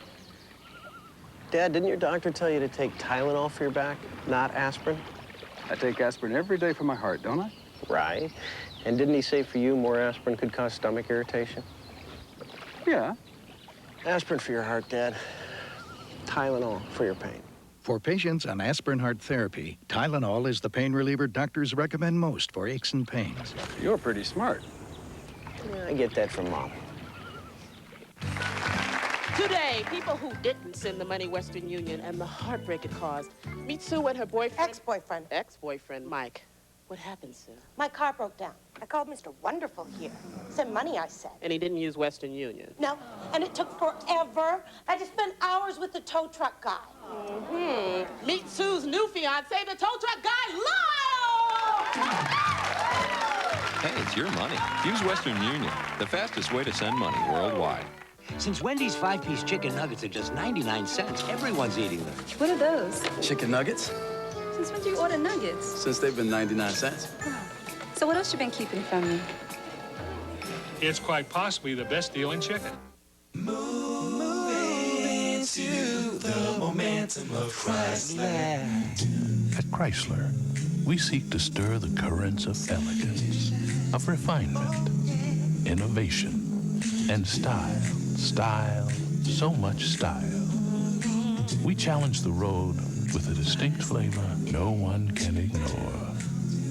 Dad, didn't your doctor tell you to take Tylenol for your back, not aspirin? I take aspirin every day for my heart, don't I? Right. And didn't he say for you more aspirin could cause stomach irritation? Yeah. Aspirin for your heart, Dad. Tylenol for your pain. For patients on aspirin heart therapy, Tylenol is the pain reliever doctors recommend most for aches and pains. You're pretty smart. Yeah, I get that from Mom. Today, people who didn't send the money Western Union and the heartbreak it caused. Meet Sue and her boyfriend. Ex-boyfriend. Ex-boyfriend, Mike. What happened, Sue? My car broke down. I called Mr. Wonderful here. Send money, I said. And he didn't use Western Union. No, and it took forever. I had to spend hours with the tow truck guy. Mm-hmm. Meet Sue's new fiance, the tow truck guy, Lyle! Hey, it's your money. Use Western Union, the fastest way to send money worldwide. Since Wendy's 5-piece chicken nuggets are just 99 cents, everyone's eating them. What are those? Chicken nuggets? Since when do you order nuggets? Since they've been 99 cents. Oh. So what else you been keeping from me? It's quite possibly the best deal in chicken. Moving to the momentum of Chrysler. At Chrysler, we seek to stir the currents of elegance, of refinement, innovation, and style. Style, so much style. We challenge the road with a distinct flavor no one can ignore.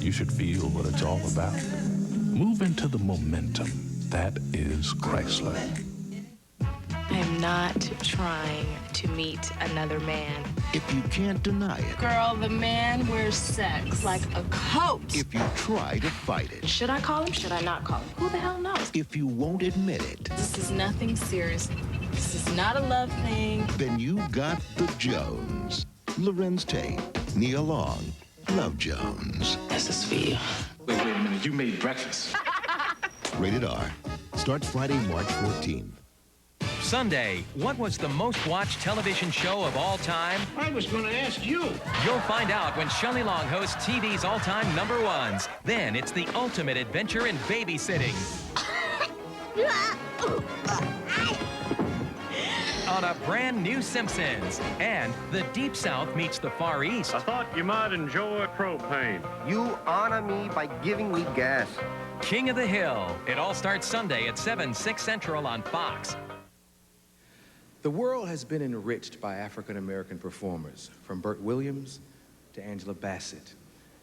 You should feel what it's all about. Move into the momentum that is Chrysler. I am not trying to meet another man. If you can't deny it. Girl, the man wears sex like a coat. If you try to fight it. Should I call him? Should I not call him? Who the hell knows? If you won't admit it. This is nothing serious. This is not a love thing. Then you got the Jones. Lorenz Tate, Nia Long, Love Jones. This is for you. Wait a minute. You made breakfast. Rated R. Starts Friday, March 14th. Sunday, what was the most watched television show of all time? I was going to ask you. You'll find out when Shelley Long hosts TV's all-time #1s. Then it's the ultimate adventure in babysitting. On a brand new Simpsons. And the Deep South meets the Far East. I thought you might enjoy propane. You honor me by giving me gas. King of the Hill. It all starts Sunday at 7, 6 Central on Fox. The world has been enriched by African-American performers, from Burt Williams to Angela Bassett.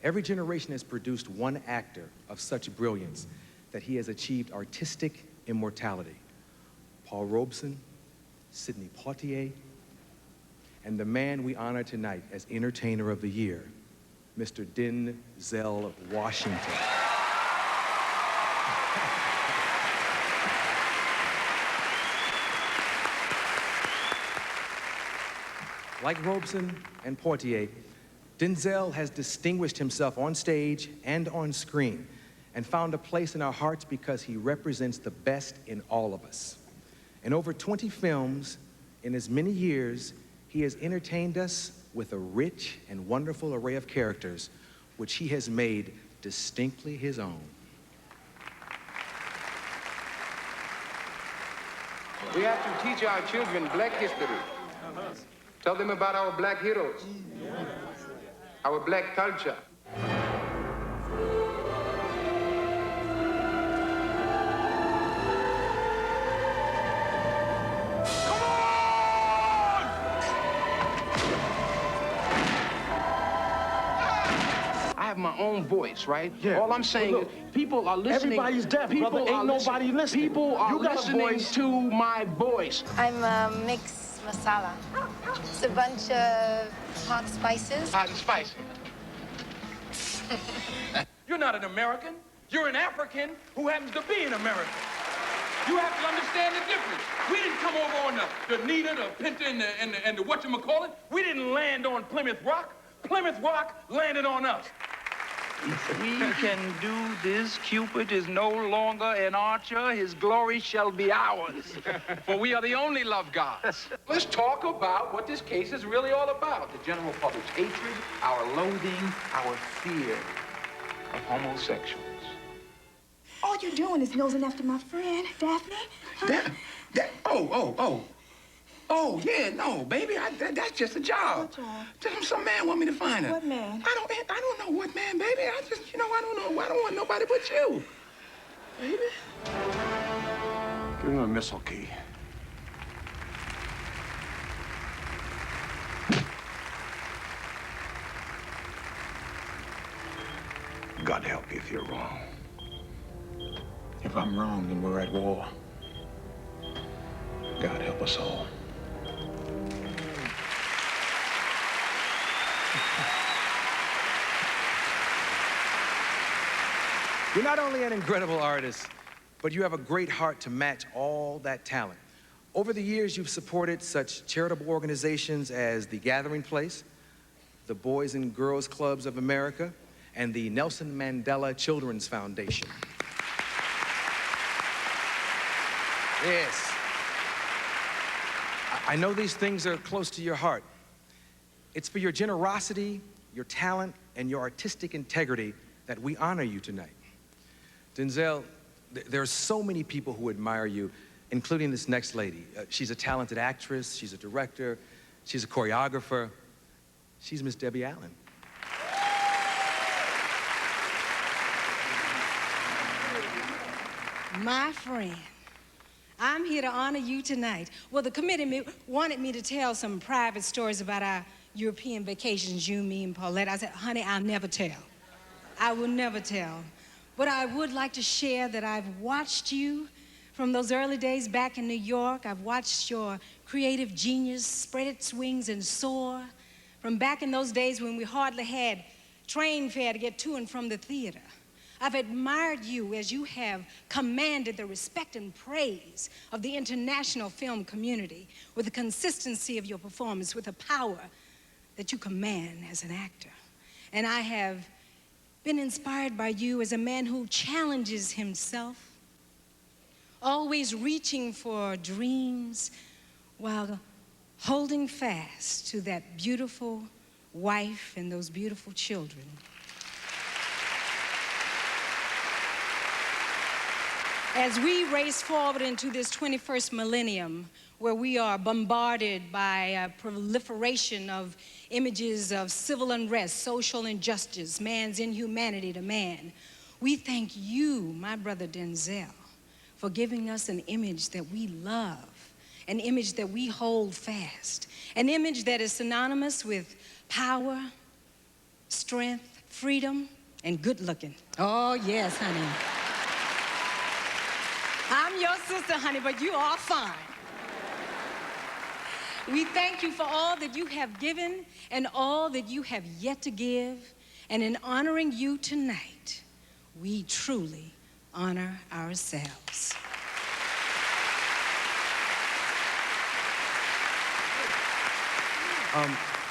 Every generation has produced one actor of such brilliance that he has achieved artistic immortality. Paul Robeson, Sidney Poitier, and the man we honor tonight as Entertainer of the Year, Mr. Denzel Washington. Like Robeson and Poitier, Denzel has distinguished himself on stage and on screen and found a place in our hearts because he represents the best in all of us. In over 20 films, in as many years, he has entertained us with a rich and wonderful array of characters, which he has made distinctly his own. We have to teach our children black history. Tell them about our black heroes, our black culture. I have my own voice, right? Yeah. All I'm saying is people are listening. Everybody's deaf, people brother. Ain't nobody listening. People are You got a listening voice. to my voice. I'm a mixed masala. It's a bunch of hot spices. Hot and spicy. You're not an American. You're an African who happens to be an American. You have to understand the difference. We didn't come over on the Nita, the Pinta, and the whatchamacallit. We didn't land on Plymouth Rock. Plymouth Rock landed on us. If we can do this, Cupid is no longer an archer. His glory shall be ours. For we are the only love gods. Let's talk about what this case is really all about. The general public's hatred, our loathing, our fear of homosexuals. All you're doing is nosing after my friend, Daphne. Huh? Oh, yeah, no, baby, that's just a job. What job? Some man want me to find her. What man? I don't know what man, baby. I don't know. I don't want nobody but you. Baby. Give him a missile key. God help you if you're wrong. If I'm wrong, then we're at war. God help us all. You're not only an incredible artist, but you have a great heart to match all that talent. Over the years, you've supported such charitable organizations as the Gathering Place, the Boys and Girls Clubs of America, and the Nelson Mandela Children's Foundation. Yes. I know these things are close to your heart. It's for your generosity, your talent, and your artistic integrity that we honor you tonight. Denzel, there are so many people who admire you, including this next lady. She's a talented actress, she's a director, she's a choreographer. She's Miss Debbie Allen. My friend, I'm here to honor you tonight. Well, the committee wanted me to tell some private stories about our European vacations, you, me, and Paulette. I said, honey, I'll never tell. I will never tell. But I would like to share that I've watched you from those early days back in New York. I've watched your creative genius spread its wings and soar. From back in those days when we hardly had train fare to get to and from the theater. I've admired you as you have commanded the respect and praise of the international film community with the consistency of your performance, with the power that you command as an actor. And I have been inspired by you as a man who challenges himself, always reaching for dreams while holding fast to that beautiful wife and those beautiful children. As we race forward into this 21st millennium, where we are bombarded by a proliferation of images of civil unrest, social injustice, man's inhumanity to man, we thank you, my brother Denzel, for giving us an image that we love, an image that we hold fast, an image that is synonymous with power, strength, freedom, and good looking. Oh, yes, honey. I'm your sister, honey, but you are fine. We thank you for all that you have given and all that you have yet to give. And in honoring you tonight, we truly honor ourselves.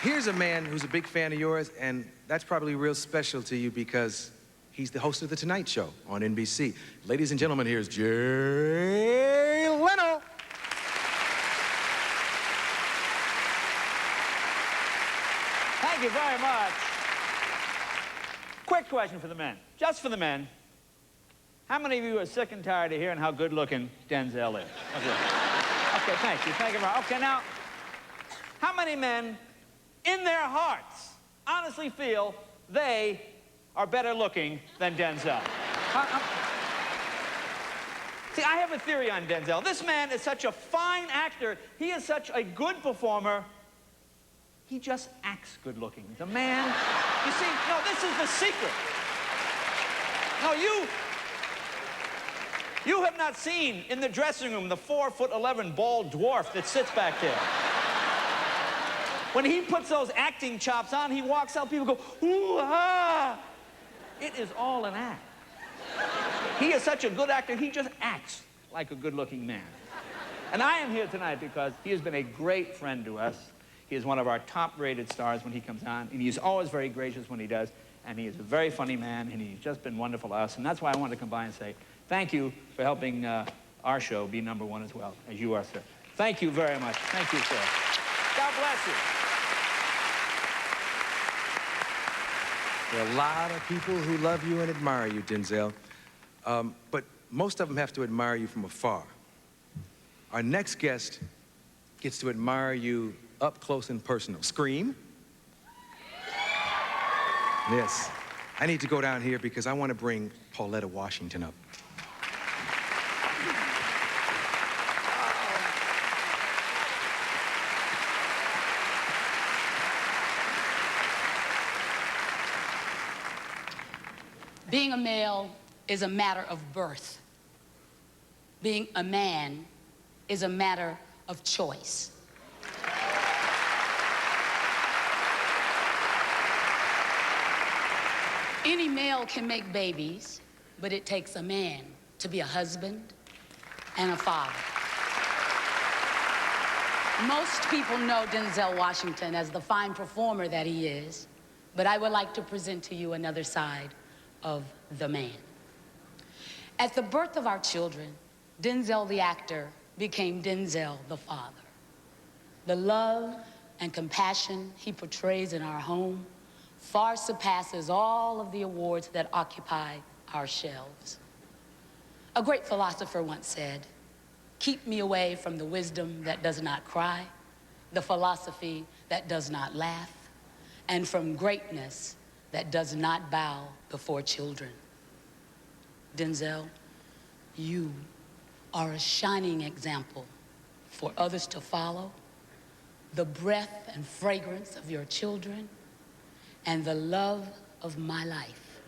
Here's a man who's a big fan of yours, and that's probably real special to you because he's the host of The Tonight Show on NBC. Ladies and gentlemen, here's Jay Leno. Thank you very much. Quick question for the men, just for the men. How many of you are sick and tired of hearing how good-looking Denzel is? Okay, thank you. Thank you very much. Okay, now, how many men in their hearts honestly feel they are better looking than Denzel? See, I have a theory on Denzel. This man is such a fine actor. He is such a good performer. He just acts good looking. The man, you see, no, this is the secret. No, you have not seen in the dressing room the 4'11" bald dwarf that sits back there. When he puts those acting chops on, he walks out, people go, ooh, ah. It is all an act. He is such a good actor, he just acts like a good-looking man. And I am here tonight because he has been a great friend to us. He is one of our top-rated stars when he comes on, and he's always very gracious when he does, and he is a very funny man, and he's just been wonderful to us, and that's why I wanted to come by and say thank you for helping our show be #1 as well, as you are, sir. Thank you very much. Thank you, sir. God bless you. There are a lot of people who love you and admire you, Denzel, but most of them have to admire you from afar. Our next guest gets to admire you up close and personal. Scream. Yes. I need to go down here because I want to bring Pauletta Washington up. Being a male is a matter of birth. Being a man is a matter of choice. Any male can make babies, but it takes a man to be a husband and a father. Most people know Denzel Washington as the fine performer that he is, but I would like to present to you another side of the man. At the birth of our children, Denzel the actor became Denzel the father. The love and compassion he portrays in our home far surpasses all of the awards that occupy our shelves. A great philosopher once said, "Keep me away from the wisdom that does not cry, the philosophy that does not laugh, and from greatness that does not bow before children." Denzel, you are a shining example for others to follow. The breath and fragrance of your children and the love of my life.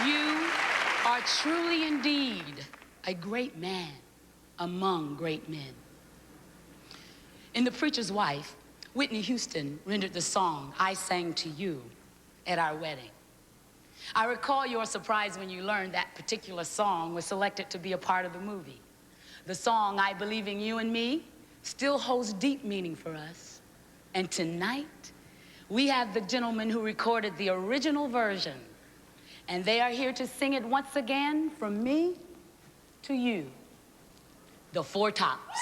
You are truly indeed a great man among great men. In The Preacher's Wife, Whitney Houston rendered the song "I Sang to You" at our wedding. I recall your surprise when you learned that particular song was selected to be a part of the movie. The song "I Believe in You and Me" still holds deep meaning for us. And tonight, we have the gentleman who recorded the original version, and they are here to sing it once again from me to you, the Four Tops.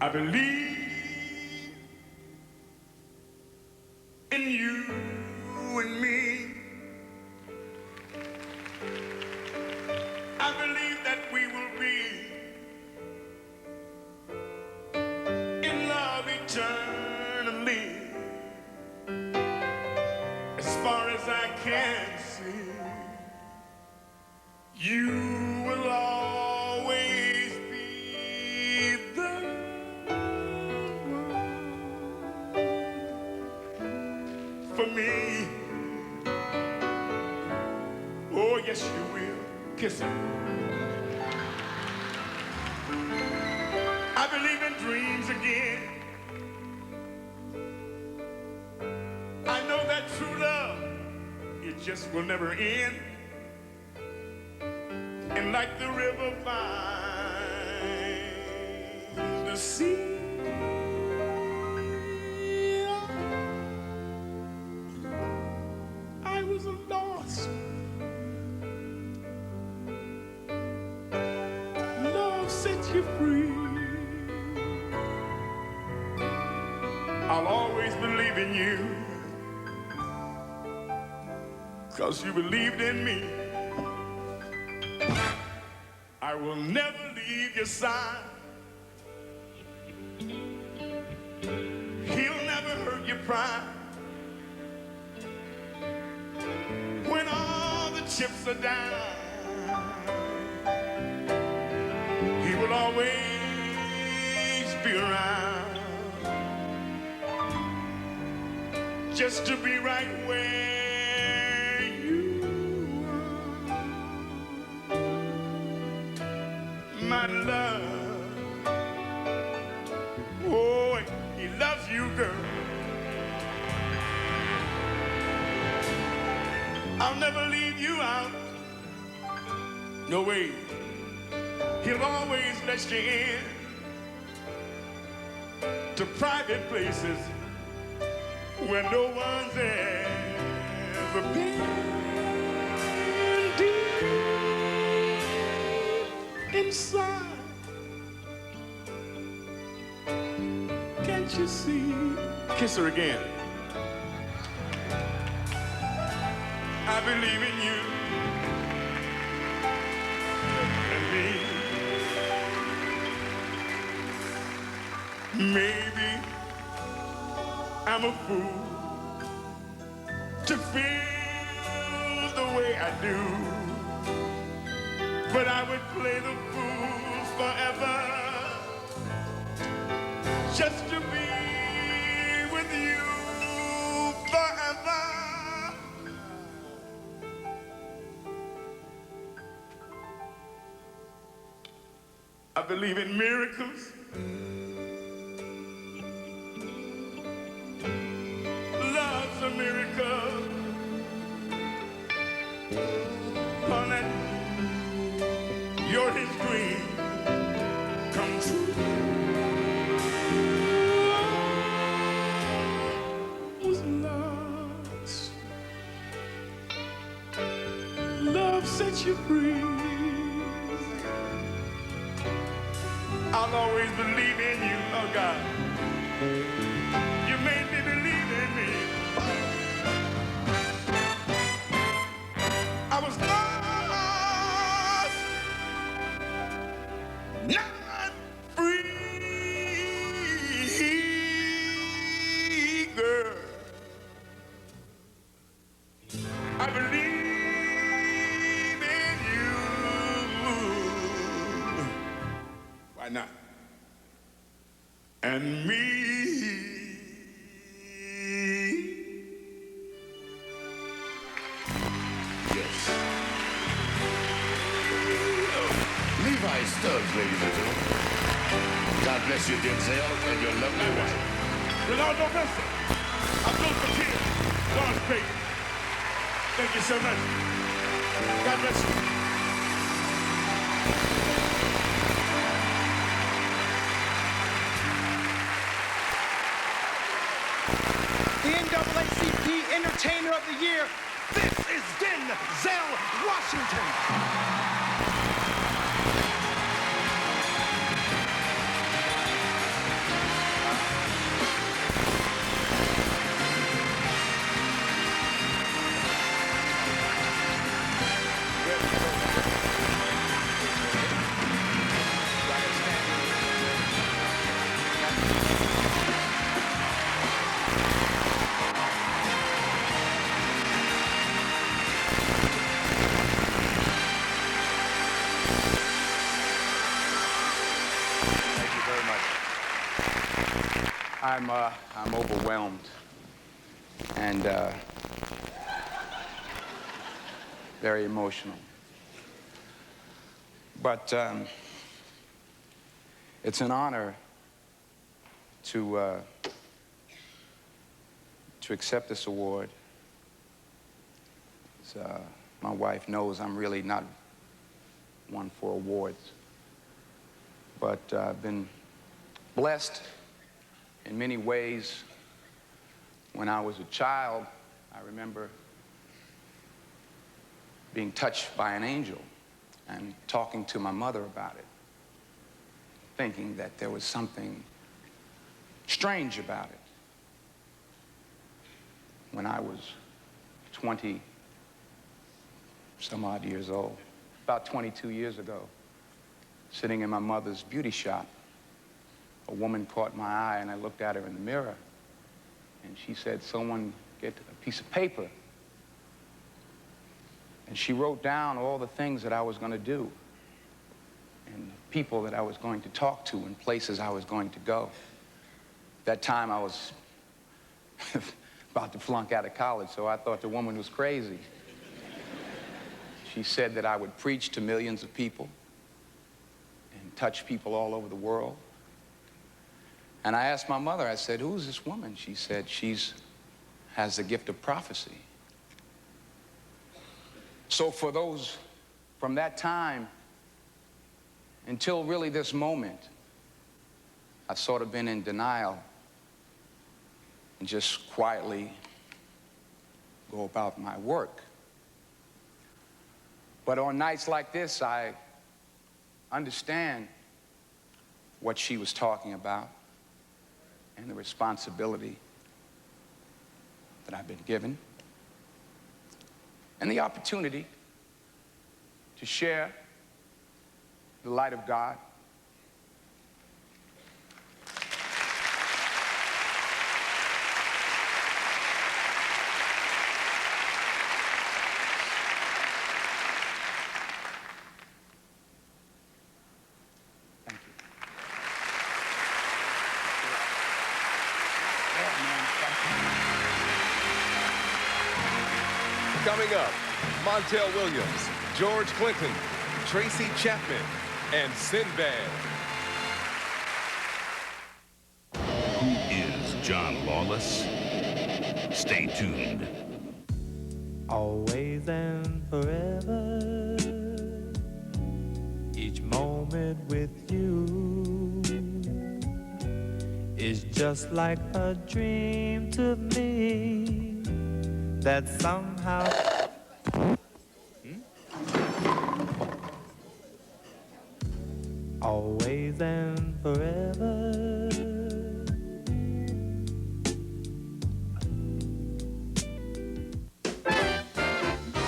I believe in you and me. I believe that we will be in love eternally. As far as I can see, you will always be the for me. Oh, yes, you will. Kiss him. I believe in dreams again. I know that true love, it just will never end. And like the river finds the sea, I was lost. Love set you free. I'll always believe in you, 'cause you believed in me. I will never leave your side. He'll never hurt your pride. When all the chips are down, always be around, just to be right where you are. My love, oh, he loves you, girl. I'll never leave you out. No way. He'll always let you in to private places where no one's ever been. Deep inside, can't you see? Kiss her again. I believe in you and me. Maybe I'm a fool to feel the way I do, but I would play the fool forever just to be with you forever. I believe in miracles. Love's a miracle. Honey, you're his dream come true. I was lost. Love set you free. I'll always believe in you, oh God. You made me believe in me. I was lost, not free, girl. I believe in you. Why not? And me. Yes. Levi Stubbs, ladies and gentlemen. God bless you, Denzel, and your lovely wife. Ronaldo Messi, Abdul Fakir, Don Payton. Thank you so much. God bless you. The NAACP Entertainer of the Year, this is Denzel Washington. I'm overwhelmed and very emotional. But it's an honor to accept this award. My wife knows I'm really not one for awards, but I've been blessed in many ways. When I was a child, I remember being touched by an angel and talking to my mother about it, thinking that there was something strange about it. When I was 20 some odd years old, about 22 years ago, sitting in my mother's beauty shop, a woman caught my eye, and I looked at her in the mirror, and she said, "Someone get a piece of paper." And she wrote down all the things that I was going to do. And the people that I was going to talk to and places I was going to go. That time I was about to flunk out of college, so I thought the woman was crazy. She said that I would preach to millions of people and touch people all over the world. And I asked my mother, I said, who's this woman? She said, has the gift of prophecy. So for those, from that time until really this moment, I've sort of been in denial and just quietly go about my work. But on nights like this, I understand what she was talking about and the responsibility that I've been given and the opportunity to share the light of God. Coming up, Montel Williams, George Clinton, Tracy Chapman, and Sinbad. Who is John Lawless? Stay tuned. Always and forever, each moment with you is just like a dream to me that somehow always and forever.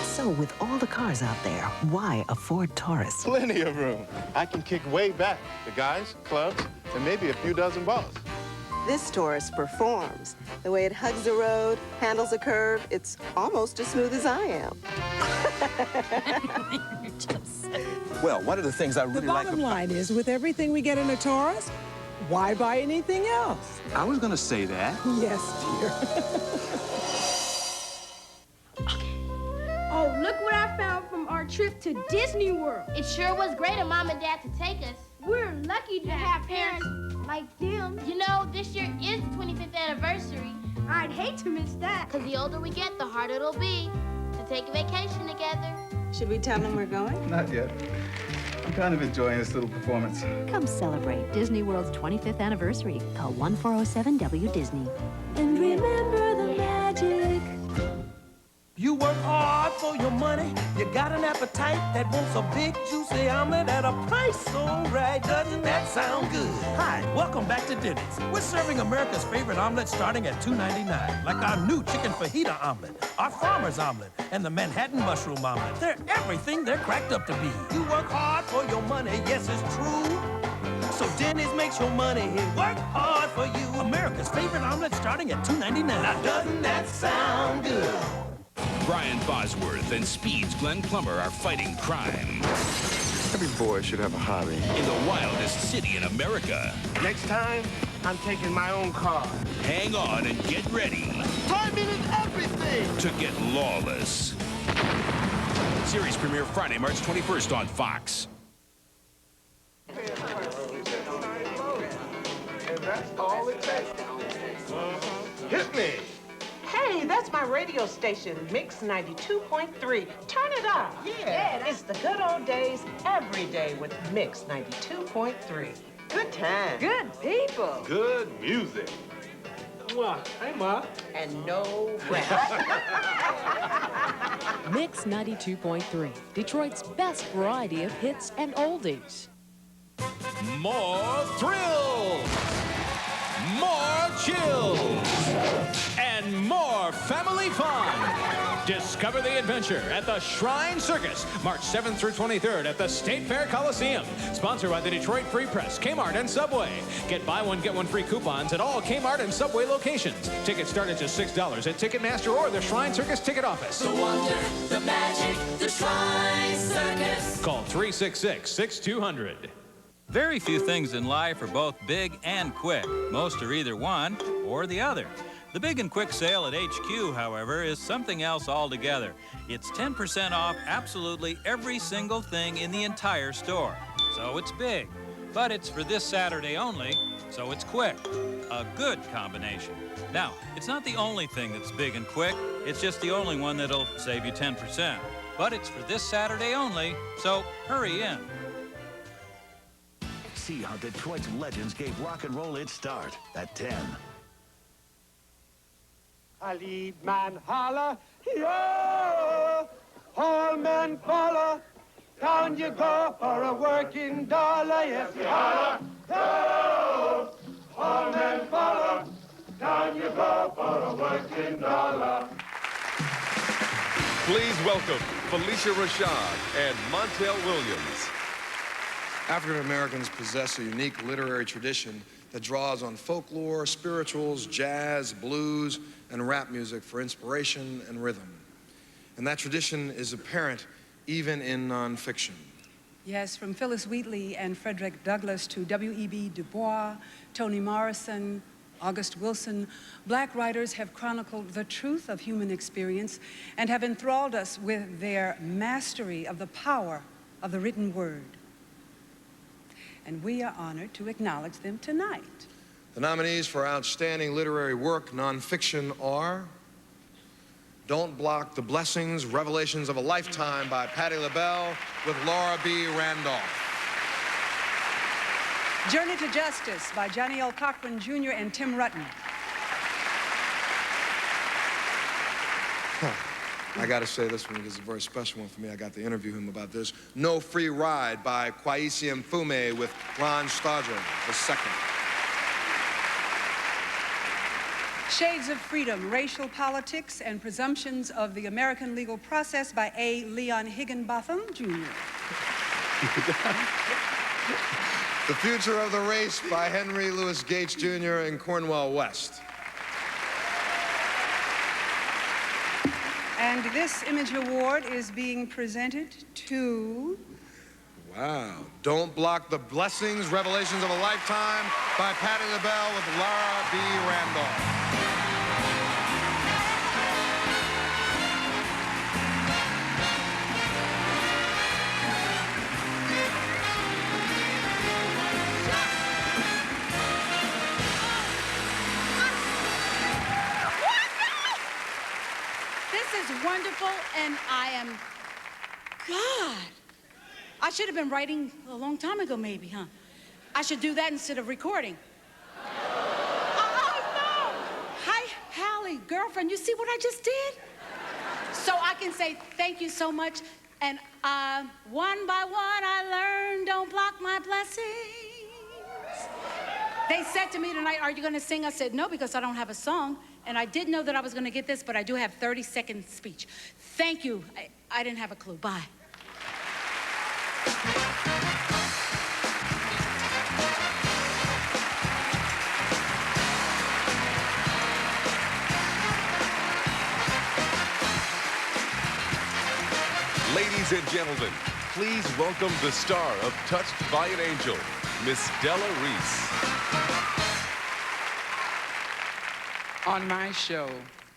So with all the cars out there, why a Ford Taurus? Plenty of room. I can kick way back. The guys, clubs, and maybe a few dozen balls. This Taurus performs. The way it hugs the road, handles a curve, it's almost as smooth as I am. Well, one of the things I really like... The bottom line is, with everything we get in a Taurus, why buy anything else? I was going to say that. Yes, dear. Oh, look what I found from our trip to Disney World. It sure was great of Mom and Dad to take us. We're lucky to have parents like them. You know, this year is the 25th anniversary. I'd hate to miss that. Because the older we get, the harder it'll be to take a vacation together. Should we tell them we're going? Not yet. I'm kind of enjoying this little performance. Come celebrate Disney World's 25th anniversary. Call 1-407-WDisney. And remember the magic. You work hard for your money. You got an appetite that wants a big, juicy omelet at a price so right. Doesn't that sound good? Hi, welcome back to Denny's. We're serving America's favorite omelet starting at $2.99, like our new chicken fajita omelet, our farmer's omelet, and the Manhattan mushroom omelet. They're everything they're cracked up to be. You work hard for your money, yes, it's true. So Denny's makes your money work hard for you. America's favorite omelet starting at $2.99. Now doesn't that sound good? Brian Bosworth and Speed's Glenn Plummer are fighting crime. Every boy should have a hobby. In the wildest city in America. Next time, I'm taking my own car. Hang on and get ready. Timing is everything! To get lawless. Series premiere Friday, March 21st on Fox. And that's all it takes. Hit me! Hey, that's my radio station, Mix 92.3. Turn it up. Yeah, it's the good old days every day with Mix 92.3. Good time. Good people. Good music. Mwah. Hey, Ma. And no rap. Mix 92.3, Detroit's best variety of hits and oldies. More thrills, more chills, and more family fun. Discover the adventure at the Shrine Circus, March 7th through 23rd at the State Fair Coliseum. Sponsored by the Detroit Free Press, Kmart, and Subway. Get buy one, get one free coupons at all Kmart and Subway locations. Tickets start at just $6 at Ticketmaster or the Shrine Circus ticket office. The wonder, the magic, the Shrine Circus. Call 366-6200. Very few things in life are both big and quick. Most are either one or the other. The Big and Quick sale at HQ, however, is something else altogether. It's 10% off absolutely every single thing in the entire store. So it's big, but it's for this Saturday only, so it's quick. A good combination. Now, it's not the only thing that's big and quick, it's just the only one that'll save you 10%. But it's for this Saturday only, so hurry in. See how Detroit's legends gave rock and roll its start at 10. A lead man holler, yo! All men follow. Down you go for a working dollar, yes you holler, yo! All men follow. Down you go for a working dollar. Please welcome Felicia Rashad and Montel Williams. African Americans possess a unique literary tradition that draws on folklore, spirituals, jazz, blues, and rap music for inspiration and rhythm. And that tradition is apparent even in nonfiction. Yes, from Phyllis Wheatley and Frederick Douglass to W.E.B. Du Bois, Toni Morrison, August Wilson, Black writers have chronicled the truth of human experience and have enthralled us with their mastery of the power of the written word. And we are honored to acknowledge them tonight. The nominees for Outstanding Literary Work Nonfiction are Don't Block the Blessings, Revelations of a Lifetime by Patti LaBelle with Laura B. Randolph. Journey to Justice by Johnny L. Cochran Jr. and Tim Rutten. I gotta say this one is a very special one for me. I got to interview him about this. No Free Ride by Kwesi Mfume with Ron Stodger II. Shades of Freedom, Racial Politics and Presumptions of the American Legal Process by A. Leon Higginbotham, Jr. The Future of the Race by Henry Louis Gates, Jr. and Cornwell West. And this Image Award is being presented to... Wow. Don't Block the Blessings, Revelations of a Lifetime by Patti LaBelle with Laura B. Randolph. Wonderful, and I am, God, I should have been writing a long time ago, maybe, huh? I should do that instead of recording. Oh, no! Hi, Hallie, girlfriend, you see what I just did? So I can say thank you so much, and one by one I learned, don't block my blessings. They said to me tonight, are you gonna sing? I said, no, because I don't have a song. And I did know that I was going to get this, but I do have 30-second speech. Thank you. I didn't have a clue. Bye. Ladies and gentlemen, please welcome the star of Touched by an Angel, Miss Della Reese. On my show,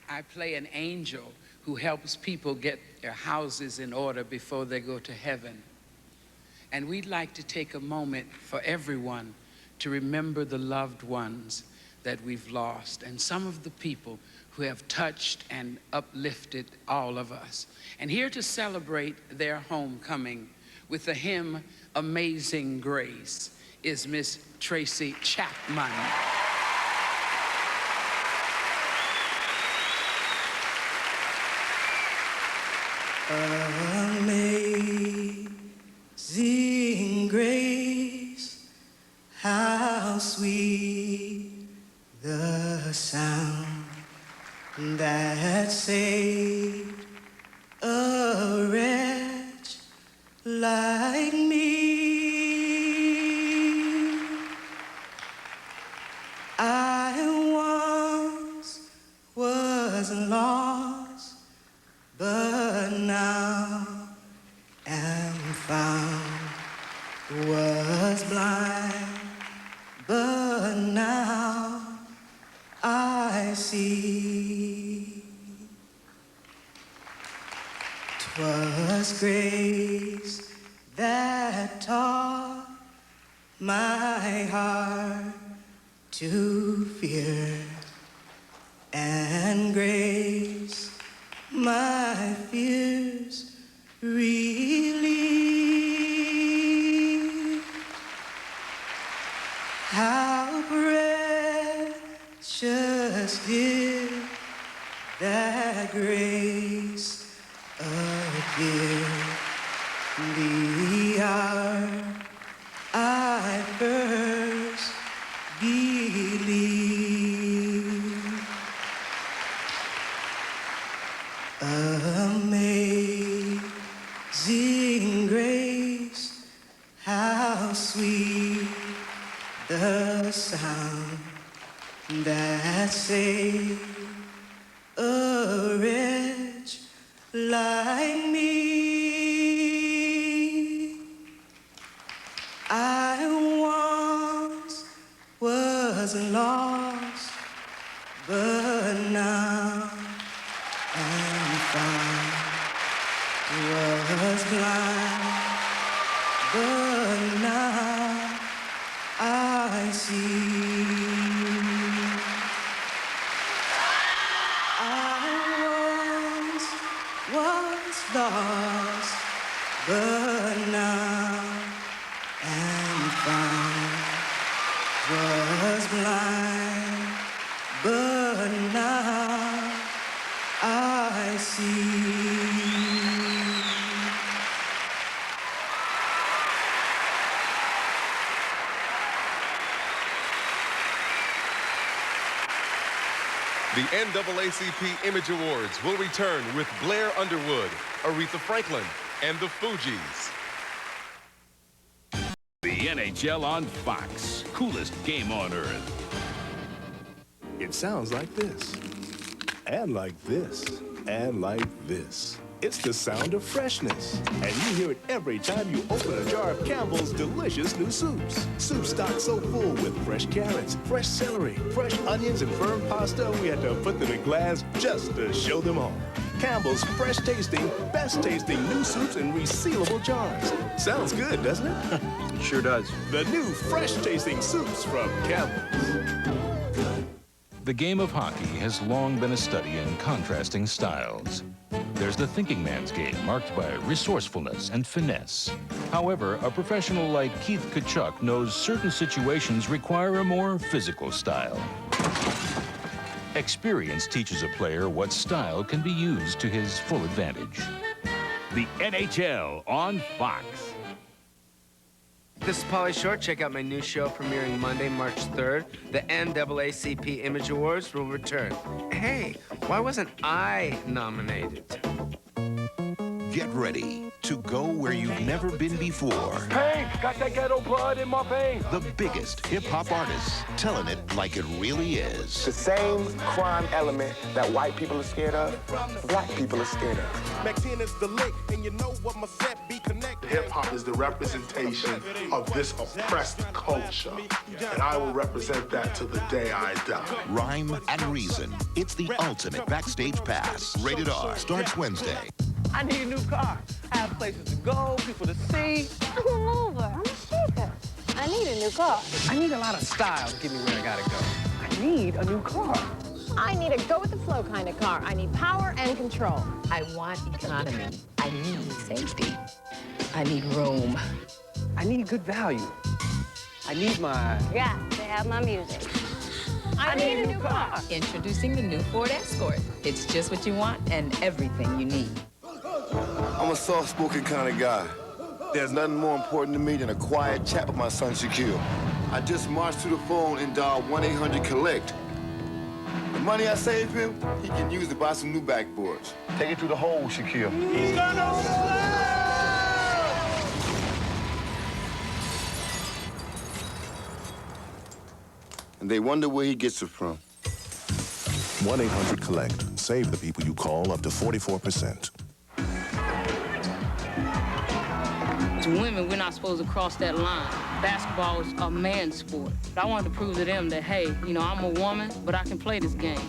I play an angel who helps people get their houses in order before they go to heaven. And we'd like to take a moment for everyone to remember the loved ones that we've lost and some of the people who have touched and uplifted all of us. And here to celebrate their homecoming with the hymn Amazing Grace is Miss Tracy Chapman. Amazing grace, how sweet the sound that saved a wretch like me. I once was lost, but now am found, was blind 'Twas grace that taught my heart to fear, and grace my fears relieved. How precious is that grace appeared the hour I first believed. Amazing grace, how sweet the sound that saved a wretch like me. I once was lost, but now am found. Was blind, but now I see. Was lost, but now am found. Was blind, but now I see. The NAACP Image Awards will return with Blair Underwood, Aretha Franklin, and the Fugees. The NHL on Fox. Coolest game on earth. It sounds like this, and like this, and like this. It's the sound of freshness, and you hear it every time you open a jar of Campbell's delicious new soups. Soup stock so full with fresh carrots, fresh celery, fresh onions, and firm pasta, we had to put them in glass just to show them all. Campbell's fresh-tasting, best-tasting new soups in resealable jars. Sounds good, doesn't it? It sure does. The new fresh-tasting soups from Campbell's. The game of hockey has long been a study in contrasting styles. There's the thinking man's game, marked by resourcefulness and finesse. However, a professional like Keith Kachuk knows certain situations require a more physical style. Experience teaches a player what style can be used to his full advantage. The NHL on Fox. This is Pauly Shore. Check out my new show premiering Monday, March 3rd. The NAACP Image Awards will return. Hey, why wasn't I nominated? Get ready to go where you've never been before. Pain, got that ghetto blood in my veins. The biggest hip-hop artists telling it like it really is. The same crime element that white people are scared of, black people are scared of. Maxine is the link, and you know what my set be connected. Hip-hop is the representation of this oppressed culture, and I will represent that to the day I die. Rhyme and Reason. It's the ultimate backstage pass. Rated R. Starts Wednesday. I need a new car. I have places to go, people to see. Pull over. I'm a shaker. I need a new car. I need a lot of style to get me where I gotta go. I need a new car. I need a go-with-the-flow kind of car. I need power and control. I want economy. I need safety. I need room. I need good value. I need my... Yeah, they have my music. I need a new car. Introducing the new Ford Escort. It's just what you want and everything you need. I'm a soft-spoken kind of guy. There's nothing more important to me than a quiet chat with my son, Shaquille. I just marched to the phone and dialed 1-800-COLLECT. The money I saved him, he can use to buy some new backboards. Take it through the hole, Shaquille. He's gonna slam! And they wonder where he gets it from. 1-800-COLLECT. Save the people you call up to 44%. To women, we're not supposed to cross that line. Basketball is a man's sport. I wanted to prove to them that, hey, you know, I'm a woman, but I can play this game.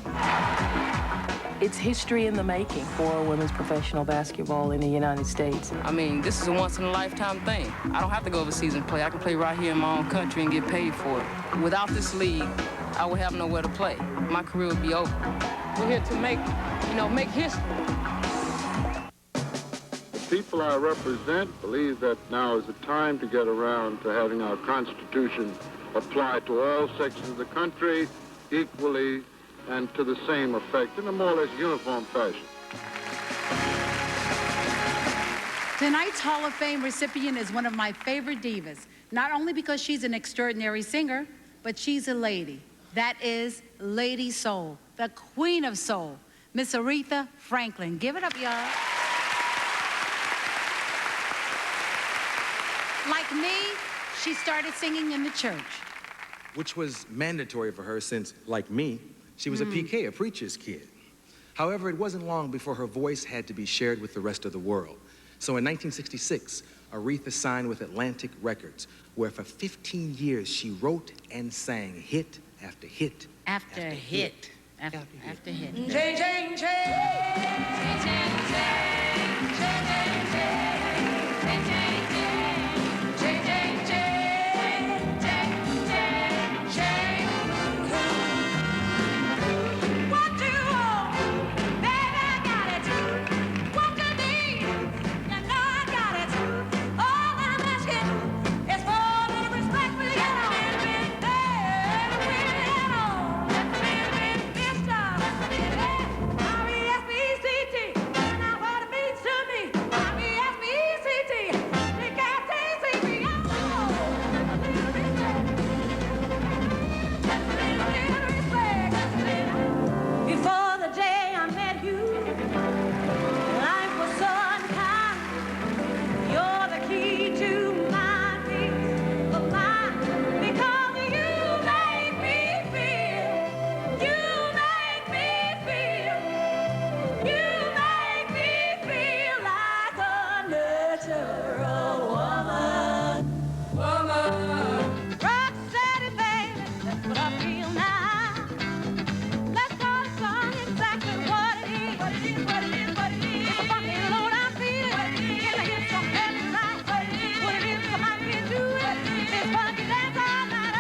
It's history in the making for women's professional basketball in the United States. I mean, this is a once-in-a-lifetime thing. I don't have to go overseas and play. I can play right here in my own country and get paid for it. Without this league, I would have nowhere to play. My career would be over. We're here to make history. The people I represent believe that now is the time to get around to having our Constitution applied to all sections of the country equally and to the same effect in a more or less uniform fashion. Tonight's Hall of Fame recipient is one of my favorite divas, not only because she's an extraordinary singer, but she's a lady. That is Lady Soul, the Queen of Soul, Miss Aretha Franklin. Give it up, y'all. Like me, she started singing in the church. Which was mandatory for her since, like me, she was a PK, a preacher's kid. However, it wasn't long before her voice had to be shared with the rest of the world. So in 1966, Aretha signed with Atlantic Records, where for 15 years she wrote and sang hit after hit. After hit. After hit. Change, change, change. Change, change, change. Change, change, change. Change, change, change. Change, change, change. Change, change, change. What you want, baby, I got it. What you need, you know I got it. All I'm asking is for a little respect for you. Before the day I met you, life was so unkind. You're the key to my peace of mind. Because you make me feel, you make me feel, you make me feel like a natural woman. Woman. Rock steady, baby, that's what I feel now. Let's call the song exactly what it is. What it is, what it is, what it is. It's a fucking load I'm feeling. What it is, and I hit some heavy right. What it is, what it is, behind me do it. This funky dance all night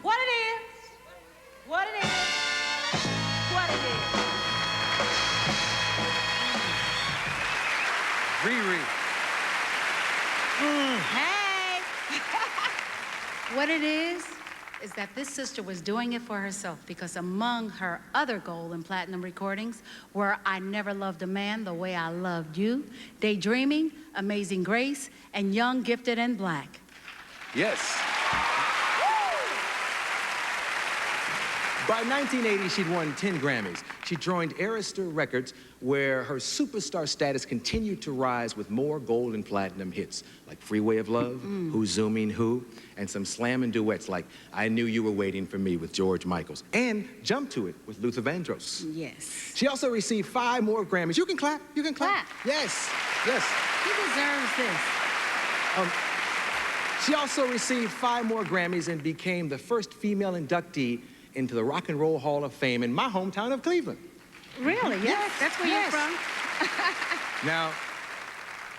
What it is, what it is, what it is. Riri. Hey! What it is that this sister was doing it for herself, because among her other gold and platinum recordings were I Never Loved a Man the Way I Loved You, Daydreaming, Amazing Grace, and Young, Gifted, and Black. Yes. By 1980, she'd won 10 Grammys. She joined Arista Records, where her superstar status continued to rise with more gold and platinum hits, like Freeway of Love, Who's Zooming Who, and some slammin' duets like I Knew You Were Waiting for Me with George Michaels, and Jump to It with Luther Vandross. Yes. She also received 5 more Grammys. You can clap, you can clap. Yes, yes. He deserves this. She also received 5 more Grammys and became the first female inductee into the Rock and Roll Hall of Fame in my hometown of Cleveland. Really? Yes. That's where you're from? Now,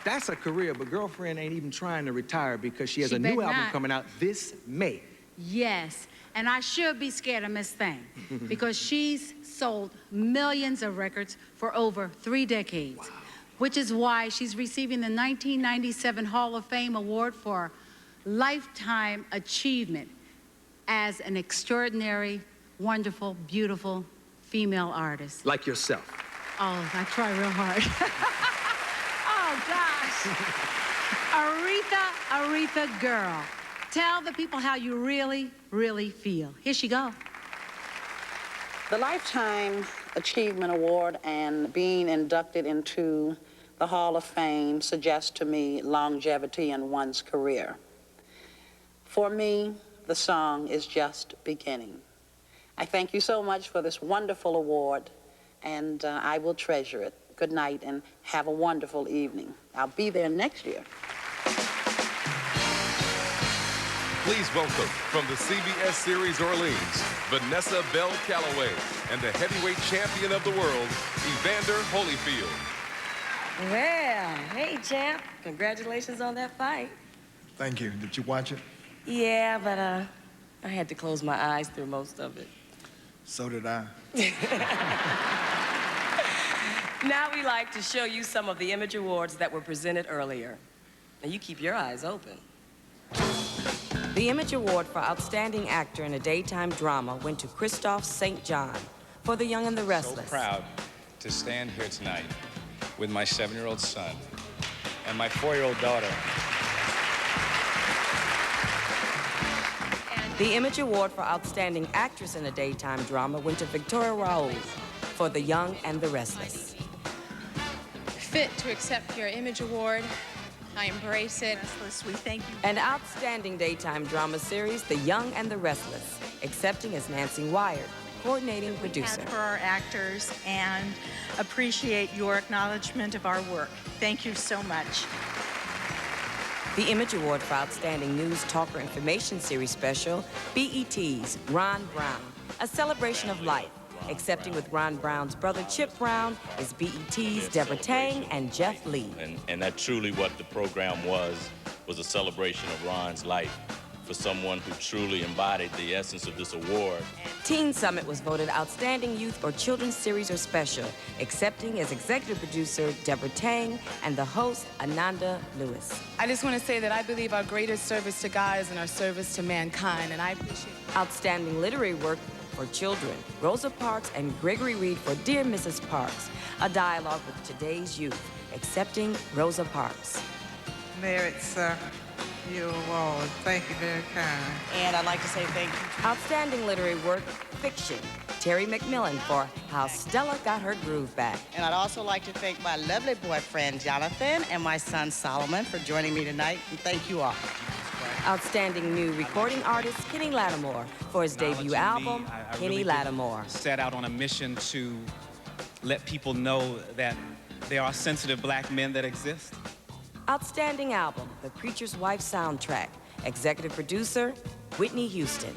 that's a career, but girlfriend ain't even trying to retire because she has a new album coming out this May. Yes, and I should be scared of Miss Thing because she's sold millions of records for over 3 decades, which is why she's receiving the 1997 Hall of Fame Award for Lifetime Achievement as an extraordinary, wonderful, beautiful female artist. Like yourself. Oh, I try real hard. Oh, gosh. Aretha girl. Tell the people how you really, really feel. Here she go. The Lifetime Achievement Award and being inducted into the Hall of Fame suggests to me longevity in one's career. For me, the song is just beginning. I thank you so much for this wonderful award, and I will treasure it. good night and have a wonderful evening. I'll be there next year. Please welcome from the CBS Series Orleans, Vanessa Bell Calloway, and the heavyweight champion of the world, Evander Holyfield. Well, hey, champ. Congratulations on that fight. Thank you. Did you watch it? Yeah, but I had to close my eyes through most of it. So did I. Now we like to show you some of the Image Awards that were presented earlier. Now you keep your eyes open. The Image Award for Outstanding Actor in a Daytime Drama went to Christophe St. John for The Young and the Restless. So proud to stand here tonight with my 7-year-old son and my 4-year-old daughter. The Image Award for Outstanding Actress in a Daytime Drama went to Victoria Raoul for The Young and the Restless. Fit to accept your Image Award. I embrace it. We thank you. An Outstanding Daytime Drama Series, The Young and the Restless, accepting as Nancy Wired, coordinating producer. For our actors and appreciate your acknowledgement of our work. Thank you so much. The Image Award for Outstanding News Talker Information Series Special, BET's Ron Brown, a celebration of life. Accepting with Ron Brown's brother Chip Brown is BET's Deborah Tang and Jeff Lee. And that truly what the program was a celebration of Ron's life for someone who truly embodied the essence of this award. Teen Summit was voted Outstanding Youth or Children's Series or Special, accepting as executive producer Deborah Tang and the host Ananda Lewis. I just want to say that I believe our greatest service to God is in our service to mankind, and I appreciate it. Outstanding Literary Work for Children, Rosa Parks and Gregory Reed for Dear Mrs. Parks, a dialogue with today's youth, accepting Rosa Parks. Mayor, it's your award. Thank you very kind. And I'd like to say thank you to Outstanding Literary Work, Fiction, Terry McMillan for How Stella Got Her Groove Back. And I'd also like to thank my lovely boyfriend, Jonathan, and my son, Solomon, for joining me tonight. And thank you all. Outstanding New Recording Artist, Kenny Lattimore, for his debut album, Kenny really Lattimore. Set out on a mission to let people know that there are sensitive black men that exist. Outstanding Album, The Preacher's Wife Soundtrack, executive producer, Whitney Houston.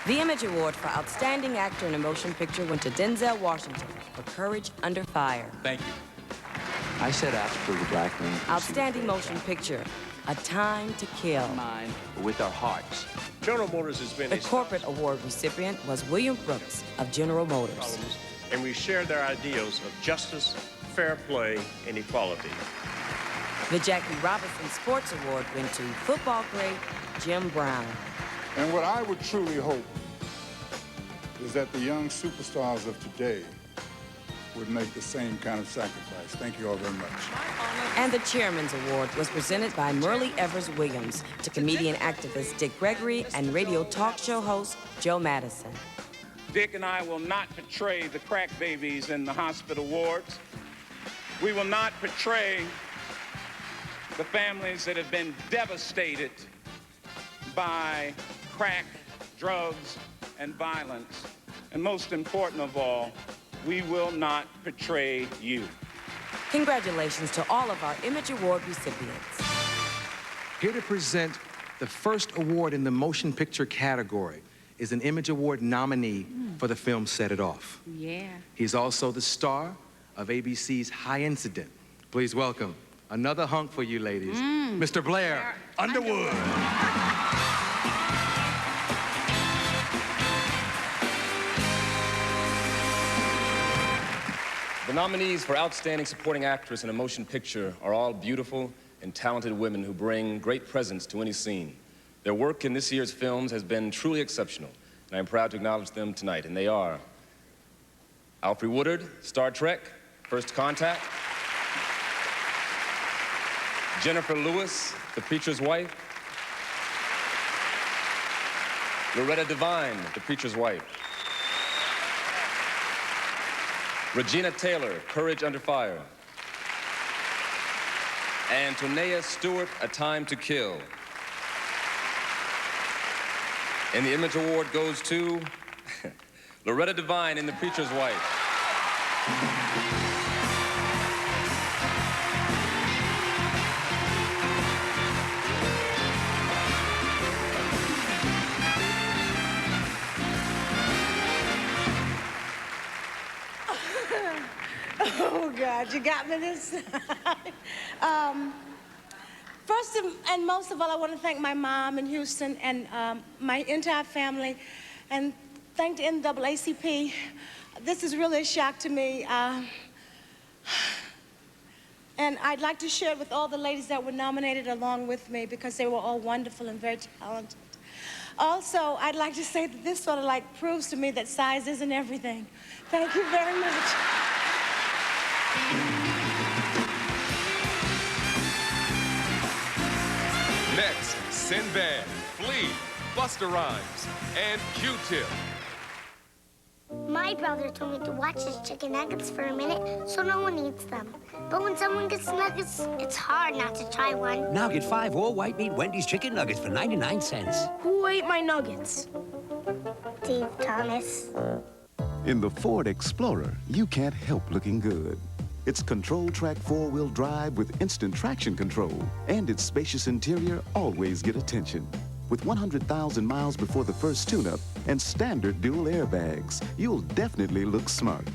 The Image Award for Outstanding Actor in a Motion Picture went to Denzel Washington for Courage Under Fire. Thank you. I set out to prove a black man. Outstanding Motion Picture, A Time to Kill. Mind with our hearts. General Motors has been The corporate award recipient was William Brooks of General Motors. And we share their ideals of justice, fair play, and equality. The Jackie Robinson Sports Award went to football great Jim Brown. And what I would truly hope is that the young superstars of today would make the same kind of sacrifice. Thank you all very much. And the Chairman's Award was presented by Merle Evers Williams to comedian activist Dick Gregory and radio talk show host Joe Madison. Dick and I will not portray the crack babies in the hospital wards. We will not portray the families that have been devastated by crack, drugs, and violence. And most important of all, we will not portray you. Congratulations to all of our Image Award recipients. Here to present the first award in the motion picture category is an Image Award nominee for the film Set It Off. Yeah. He's also the star of ABC's High Incident. Please welcome another hunk for you ladies, Mr. Blair Underwood. The nominees for Outstanding Supporting Actress in a Motion Picture are all beautiful and talented women who bring great presence to any scene. Their work in this year's films has been truly exceptional, and I'm proud to acknowledge them tonight. And they are Alfre Woodard, Star Trek, First Contact; Jennifer Lewis, The Preacher's Wife; Loretta Devine, The Preacher's Wife; Regina Taylor, Courage Under Fire; and Tonea Stewart, A Time to Kill. And the Image Award goes to Loretta Devine in The Preacher's Wife. Oh, God, you got me this time. First and most of all, I want to thank my mom in Houston and my entire family, and thank the NAACP. This is really a shock to me. And I'd like to share it with all the ladies that were nominated along with me because they were all wonderful and very talented. Also, I'd like to say that this sort of like proves to me that size isn't everything. Thank you very much. Next, Sinbad, Flea, Busta Rhymes, and Q-Tip. My brother told me to watch his chicken nuggets for a minute so no one eats them. But when someone gets nuggets, it's hard not to try one. Now get 5 all-white meat Wendy's chicken nuggets for 99 cents. Who ate my nuggets? Dave Thomas. In the Ford Explorer, you can't help looking good. Its control-track 4-wheel drive with instant traction control and its spacious interior always get attention. With 100,000 miles before the first tune-up and standard dual airbags, you'll definitely look smart.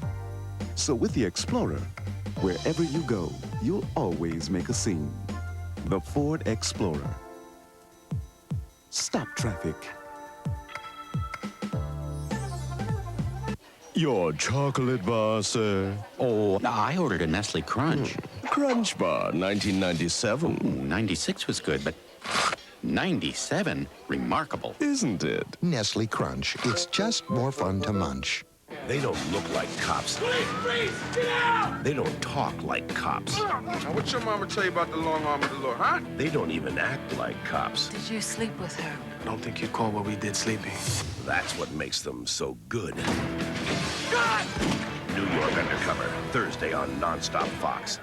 So with the Explorer, wherever you go, you'll always make a scene. The Ford Explorer. Stop traffic. Your chocolate bar, sir. Oh, I ordered a Nestle Crunch. Crunch bar, 1997. 96 was good, but 97? Remarkable. Isn't it? Nestle Crunch. It's just more fun to munch. They don't look like cops. Please, get out! They don't talk like cops. Now, what your mama tell you about the long arm of the law, huh? They don't even act like cops. Did you sleep with her? I don't think you'd call what we did sleeping. That's what makes them so good. God! New York Undercover, Thursday on Nonstop Fox.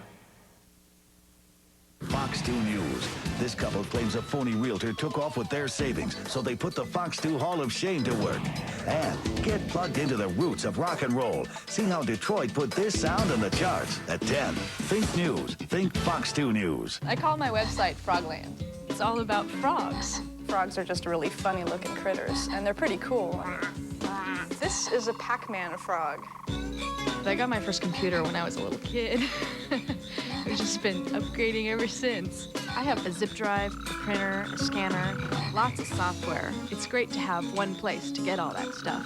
Fox 2 News. This couple claims a phony realtor took off with their savings, so they put the Fox 2 Hall of Shame to work. And get plugged into the roots of rock and roll. See how Detroit put this sound in the charts at 10. Think News. Think Fox 2 News. I call my website Frogland. It's all about frogs. Frogs are just really funny-looking critters, and they're pretty cool. This is a Pac-Man frog. I got my first computer when I was a little kid. I've just been upgrading ever since. I have a zip drive, a printer, a scanner, lots of software. It's great to have one place to get all that stuff.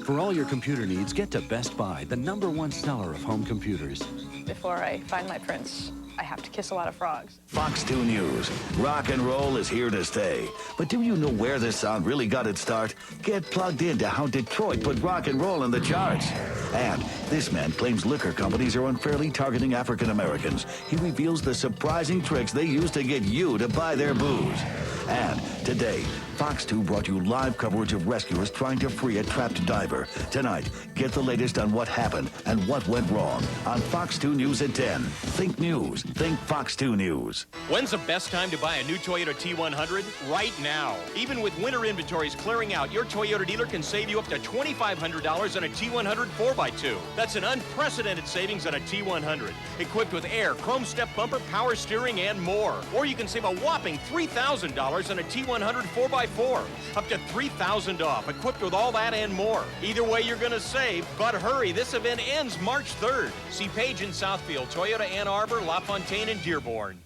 For all your computer needs, get to Best Buy, the #1 seller of home computers. Before I find my prince, I have to kiss a lot of frogs. Fox 2 News. Rock and roll is here to stay. But do you know where this sound really got its start? Get plugged into how Detroit put rock and roll in the charts. And this man claims liquor companies are unfairly targeting African Americans. He reveals the surprising tricks they use to get you to buy their booze. And today, Fox 2 brought you live coverage of rescuers trying to free a trapped diver. Tonight, get the latest on what happened and what went wrong on Fox 2 News at 10. Think News. Think Fox 2 News. When's the best time to buy a new Toyota T100? Right now. Even with winter inventories clearing out, your Toyota dealer can save you up to $2,500 on a T100 4x2. That's an unprecedented savings on a T100. Equipped with air, chrome step bumper, power steering, and more. Or you can save a whopping $3,000 on a T100 4x4. Up to $3,000 off, equipped with all that and more. Either way, you're going to save, but hurry, this event ends March 3rd. See Page in Southfield, Toyota Ann Arbor, LaFontaine, and Dearborn.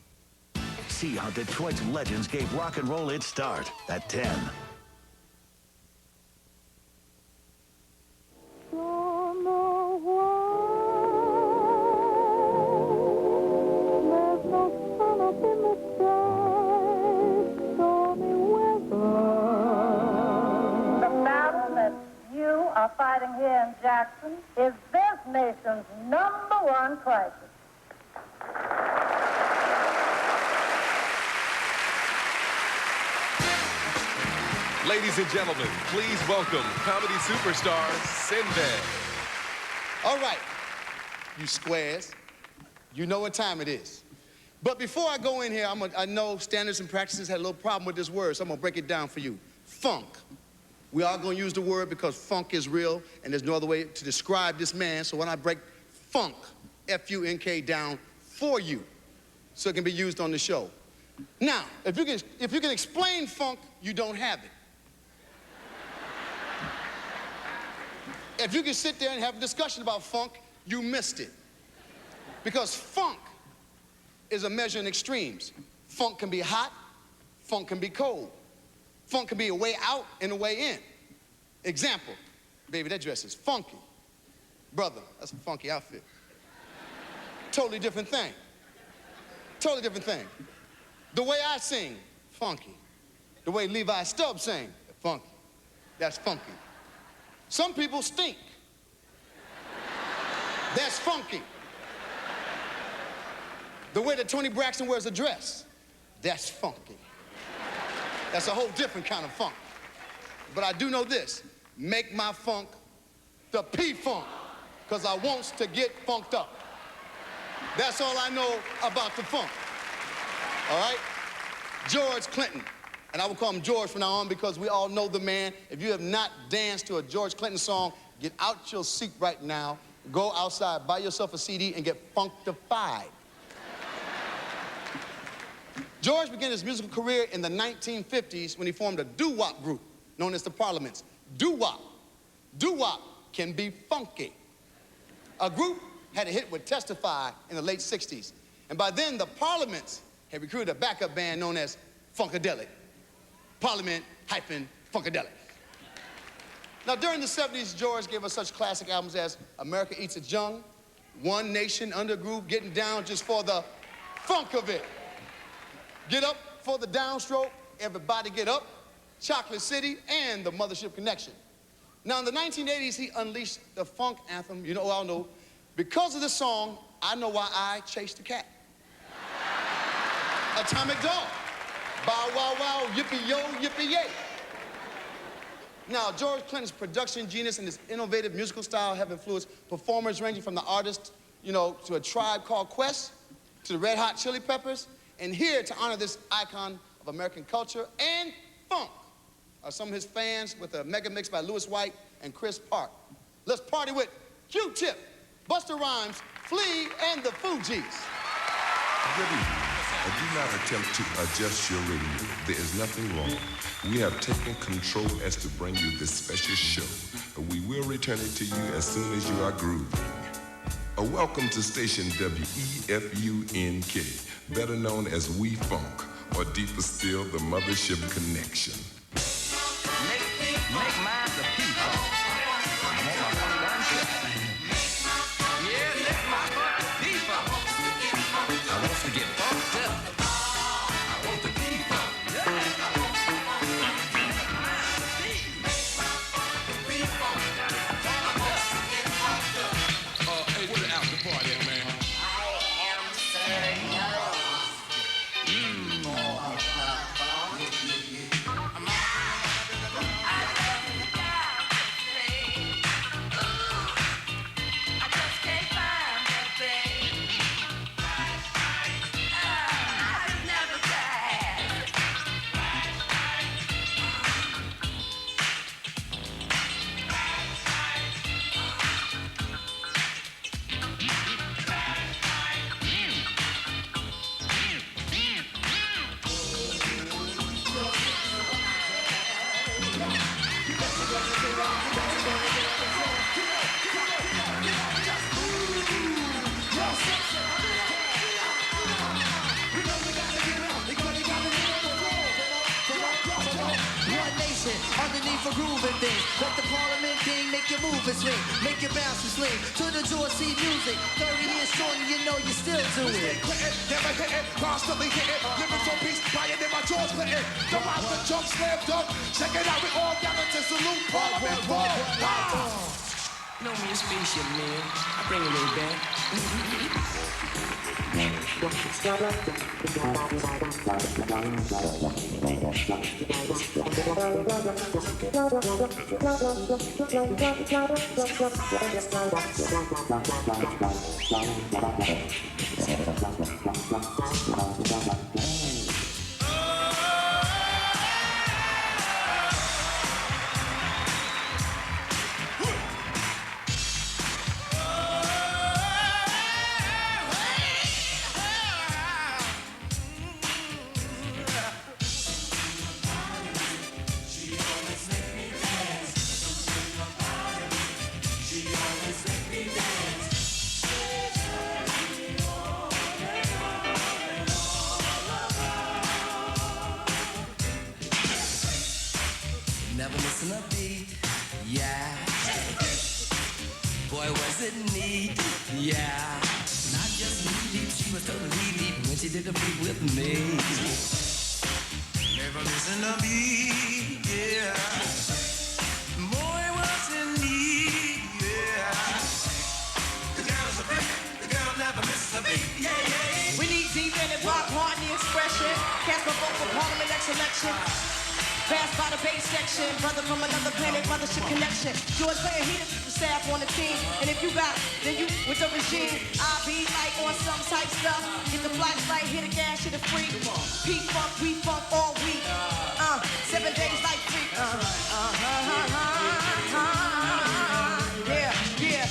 See how Detroit's legends gave rock and roll its start at 10. Are fighting here in Jackson is this nation's #1 crisis. Ladies and gentlemen, please welcome comedy superstar Sinbad. All right, you squares, you know what time it is. But before I go in here, I know standards and practices had a little problem with this word, so I'm gonna break it down for you. Funk. We are going to use the word because funk is real, and there's no other way to describe this man. So when I break funk, F-U-N-K, down for you so it can be used on the show. Now, if you can explain funk, you don't have it. If you can sit there and have a discussion about funk, you missed it. Because funk is a measure in extremes. Funk can be hot, funk can be cold. Funk can be a way out and a way in. Example, baby, that dress is funky. Brother, that's a funky outfit. Totally different thing. Totally different thing. The way I sing, funky. The way Levi Stubbs sing, funky. That's funky. Some people stink. That's funky. The way that Toni Braxton wears a dress, that's funky. That's a whole different kind of funk. But I do know this, make my funk the P-funk, because I wants to get funked up. That's all I know about the funk. All right? George Clinton. And I will call him George from now on because we all know the man. If you have not danced to a George Clinton song, get out your seat right now, go outside, buy yourself a CD, and get funkified. George began his musical career in the 1950s when he formed a doo-wop group known as the Parliaments. Doo-wop. Doo-wop can be funky. A group had a hit with Testify in the late 60s. And by then, the Parliaments had recruited a backup band known as Funkadelic. Parliament-Funkadelic. Now, during the 70s, George gave us such classic albums as America Eats Its Young, One Nation Under Groove, Getting Down Just for the Funk of It. Get Up for the Downstroke, Everybody Get Up, Chocolate City, and the Mothership Connection. Now, in the 1980s, he unleashed the funk anthem, you know, all know. Because of this song, I Know Why I Chased the Cat. Atomic Dog. Bow, wow, wow, yippee-yo, yippee-yay. Now, George Clinton's production genius and his innovative musical style have influenced performers ranging from the artists, you know, to A Tribe Called Quest, to the Red Hot Chili Peppers. And here to honor this icon of American culture and funk are some of his fans with a mega mix by Louis White and Chris Park. Let's party with Q-Tip, Busta Rhymes, Flea, and the Fugees. Good evening. Do not attempt to adjust your radio. There is nothing wrong. We have taken control as to bring you this special show. We will return it to you as soon as you are grooving. A welcome to station WEFUNK, better known as We Funk, or deeper still, the Mothership Connection. Make mine the P-funk. I want my funk one shot. Yeah, lick my butt the P-funk. I want to get funked up. I want the P-funk. Hey, where the after party at, man? Underneath for grooving things, let the Parliament ding, make your move and swing, make your bounce and sling to the George C music. 30 years strong, you know you still do it. Never hit it, constantly hit it. Living for peace, buying in my George Clinton. Don't have to jump, slam dunk. Check it out, we all gather to salute Parliament. You know me a spaceship, man. I bring it way back. missing a beat. Yeah. Boy, was it neat. Yeah. Not just neat, she was totally neat when she did the freak with me. Never missing a beat. Yeah. Boy, was it neat. Yeah. The girl's a freak. The girl never misses a beat. Yeah, yeah. We need deep in it, rock hard in the expression. Cast my vote for Parliament next election. Fast by the base section, brother from another planet, mothership connection. George Clinton, he the staff on the team. And if you got, then you with the regime. I'll be like on some type stuff. Get the flashlight, hit the gas, hit the free. Peak funk, we funk all week. 7 days like freak. Yeah.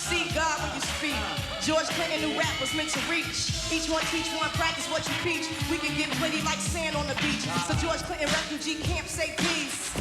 See God when you speak. George Clinton knew rap was meant to reach. Each one teach one, practice what you preach. We can get plenty like sand on the beach. So George Clinton refugee camp say peace.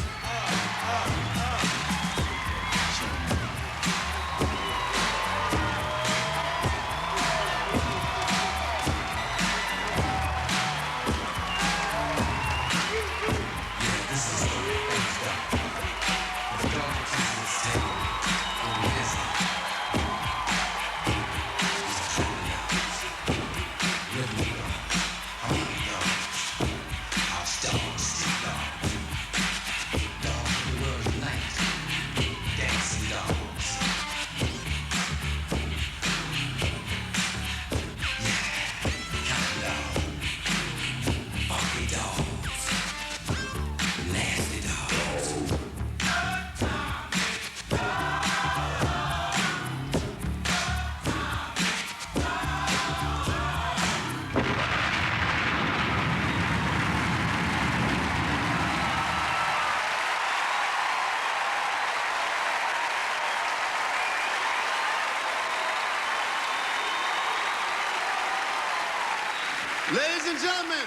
Ladies and gentlemen,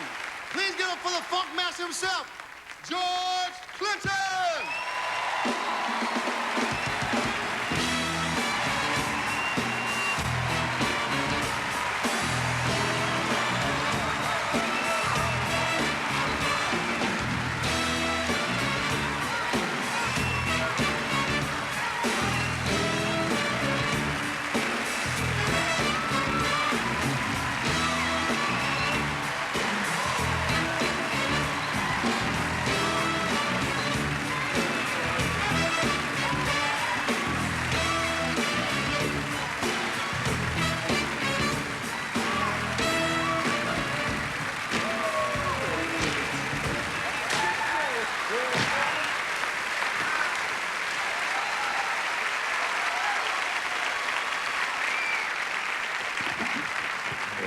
please give up for the funk master himself, George Clinton!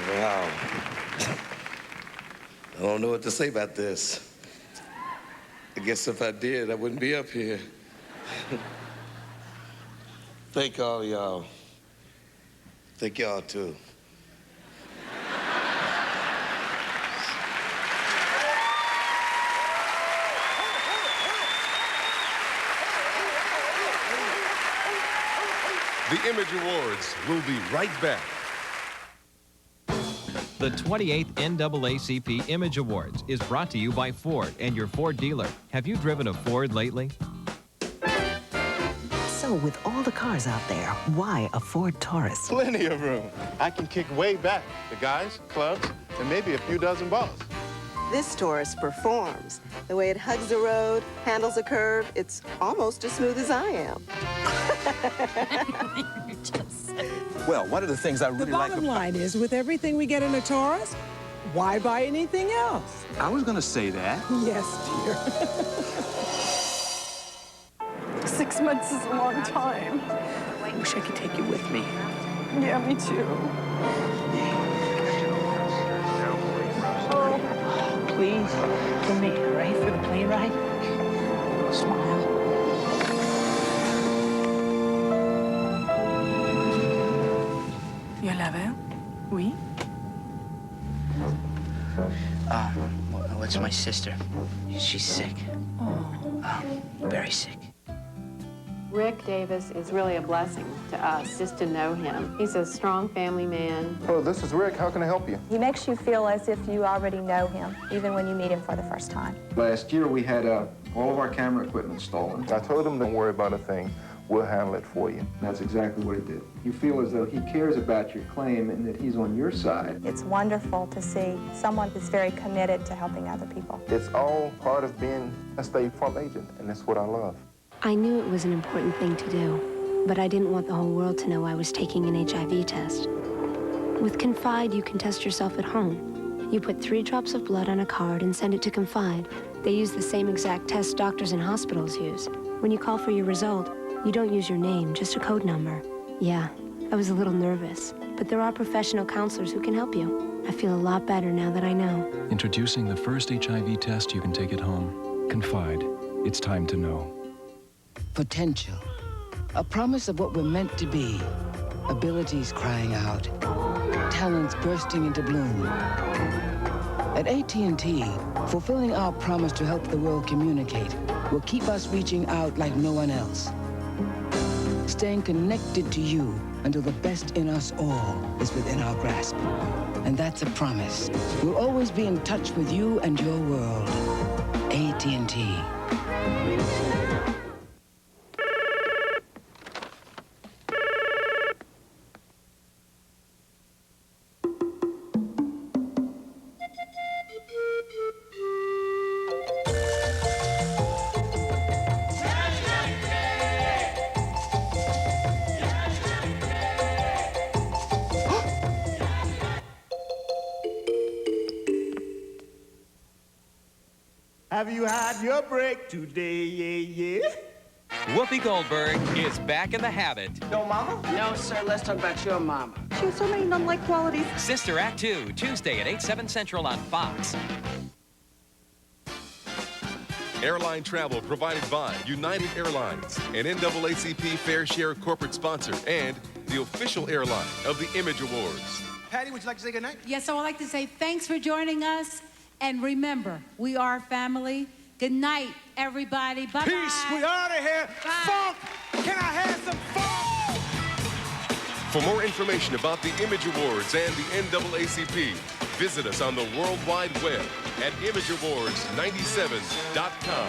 Wow. I don't know what to say about this. I guess if I did, I wouldn't be up here. Thank all y'all. Thank y'all, too. The Image Awards will be right back. The 28th NAACP Image Awards is brought to you by Ford and your Ford dealer. Have you driven a Ford lately? So with all the cars out there, why a Ford Taurus? Plenty of room. I can kick way back. The guys, clubs, and maybe a few dozen balls. This Taurus performs. The way it hugs the road, handles a curve, it's almost as smooth as I am. Well, one of the things I really like The bottom line is, with everything we get in a Taurus, why buy anything else? I was going to say that. Yes, dear. 6 months is a long time. I wish I could take you with me. Yeah, me too. Oh, please, for me, right? For the plane ride? Smile. You love it? Oui? Well, it's my sister. She's sick. Oh. Very sick. Rick Davis is really a blessing to us just to know him. He's a strong family man. Hello, this is Rick. How can I help you? He makes you feel as if you already know him, even when you meet him for the first time. Last year we had a All of our camera equipment's stolen. I told him, don't worry about a thing. We'll handle it for you. That's exactly what he did. You feel as though he cares about your claim and that he's on your side. It's wonderful to see someone who's very committed to helping other people. It's all part of being a State Farm agent, and that's what I love. I knew it was an important thing to do, but I didn't want the whole world to know I was taking an HIV test. With Confide, you can test yourself at home. You put 3 drops of blood on a card and send it to Confide. They use the same exact test doctors and hospitals use. When you call for your result, you don't use your name, just a code number. Yeah, I was a little nervous, but there are professional counselors who can help you. I feel a lot better now that I know. Introducing the first HIV test you can take at home. Confide. It's time to know. Potential. A promise of what we're meant to be. Abilities crying out. Talents bursting into bloom. At AT&T, fulfilling our promise to help the world communicate will keep us reaching out like no one else. Staying connected to you until the best in us all is within our grasp. And that's a promise. We'll always be in touch with you and your world. AT&T. Have you had your break today, yeah? Whoopi Goldberg is back in the habit. No mama? No, sir. Let's talk about your mama. She has so many nun-like qualities. Sister Act 2, Tuesday at 8, 7 Central on Fox. Airline travel provided by United Airlines, an NAACP Fair Share corporate sponsor and the official airline of the Image Awards. Patty, would you like to say goodnight? Yes, I would like to say thanks for joining us. And remember, we are family. Good night, everybody. Bye-bye. Peace. We out of here. Bye. Funk. Can I have some funk? For more information about the Image Awards and the NAACP, visit us on the World Wide Web at imageawards97.com.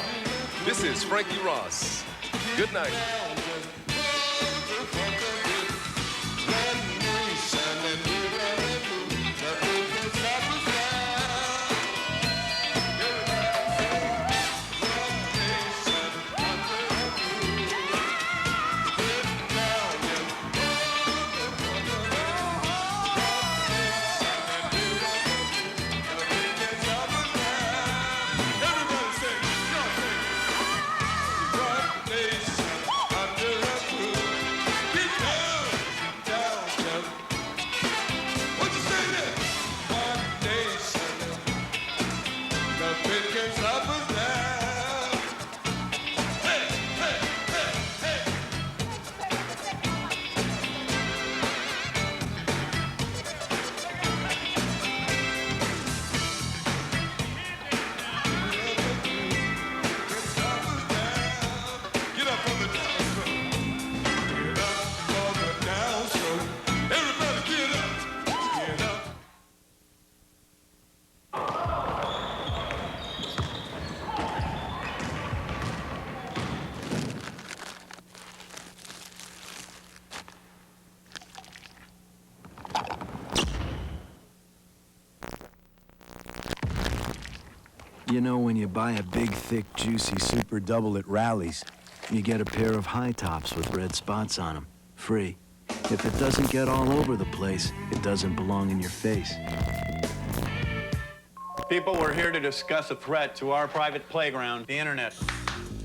This is Frankie Ross. Good night. You know, when you buy a big, thick, juicy Super Double at Rally's, you get a pair of high tops with red spots on them, free. If it doesn't get all over the place, it doesn't belong in your face. People, we're here to discuss a threat to our private playground, the internet.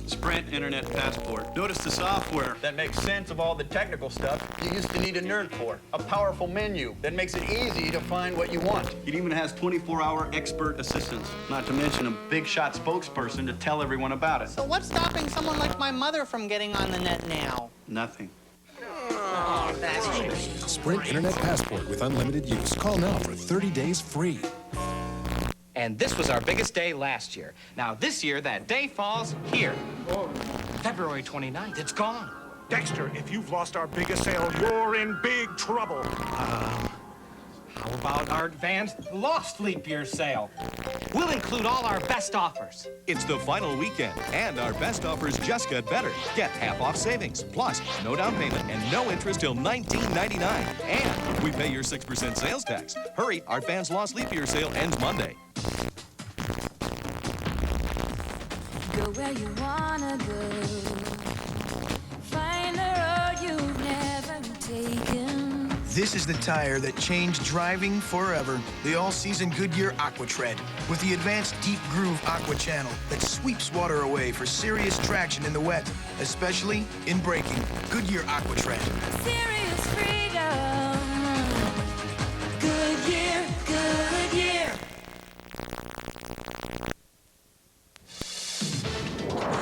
Sprint Internet Passport. Notice the software that makes sense of all the technical stuff you used to need a nerd for. A powerful menu that makes it easy to find what you want. It even has 24-hour expert assistance, not to mention a big shot spokesperson to tell everyone about it. So what's stopping someone like my mother from getting on the net now? Nothing. Oh, that's Sprint Internet Passport with unlimited use. Call now for 30 days free. And this was our biggest day last year. Now, this year, that day falls here. February 29th. It's gone. Dexter, if you've lost our biggest sale, you're in big trouble. How about our advanced lost leap year sale? We'll include all our best offers. It's the final weekend, and our best offers just get better. Get half-off savings, plus no down payment and no interest till $19.99. And we pay your 6% sales tax. Hurry, our Fans Lost Leap Year sale ends Monday. Go where you wanna go. Find the road you've never taken. This is the tire that changed driving forever. The all-season Goodyear Aqua Tread with the advanced deep groove Aqua Channel that sweeps water away for serious traction in the wet, especially in braking. Goodyear Aqua Tread. Serious freedom. Goodyear, Goodyear.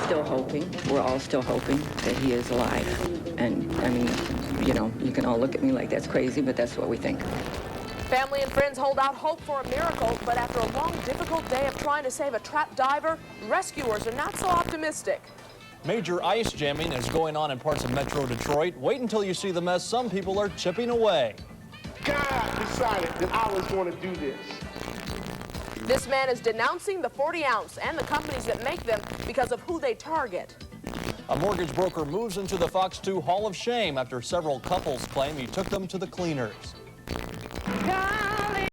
Still hoping, we're all still hoping that he is alive. And I mean, you know, you can all look at me like that's crazy, but that's what we think. Family and friends hold out hope for a miracle, but after a long, difficult day of trying to save a trapped diver, rescuers are not so optimistic. Major ice jamming is going on in parts of Metro Detroit. Wait until you see the mess some people are chipping away. God decided that I was going to do this. This man is denouncing the 40-ounce and the companies that make them because of who they target. A mortgage broker moves into the Fox 2 Hall of Shame after several couples claim he took them to the cleaners. Golly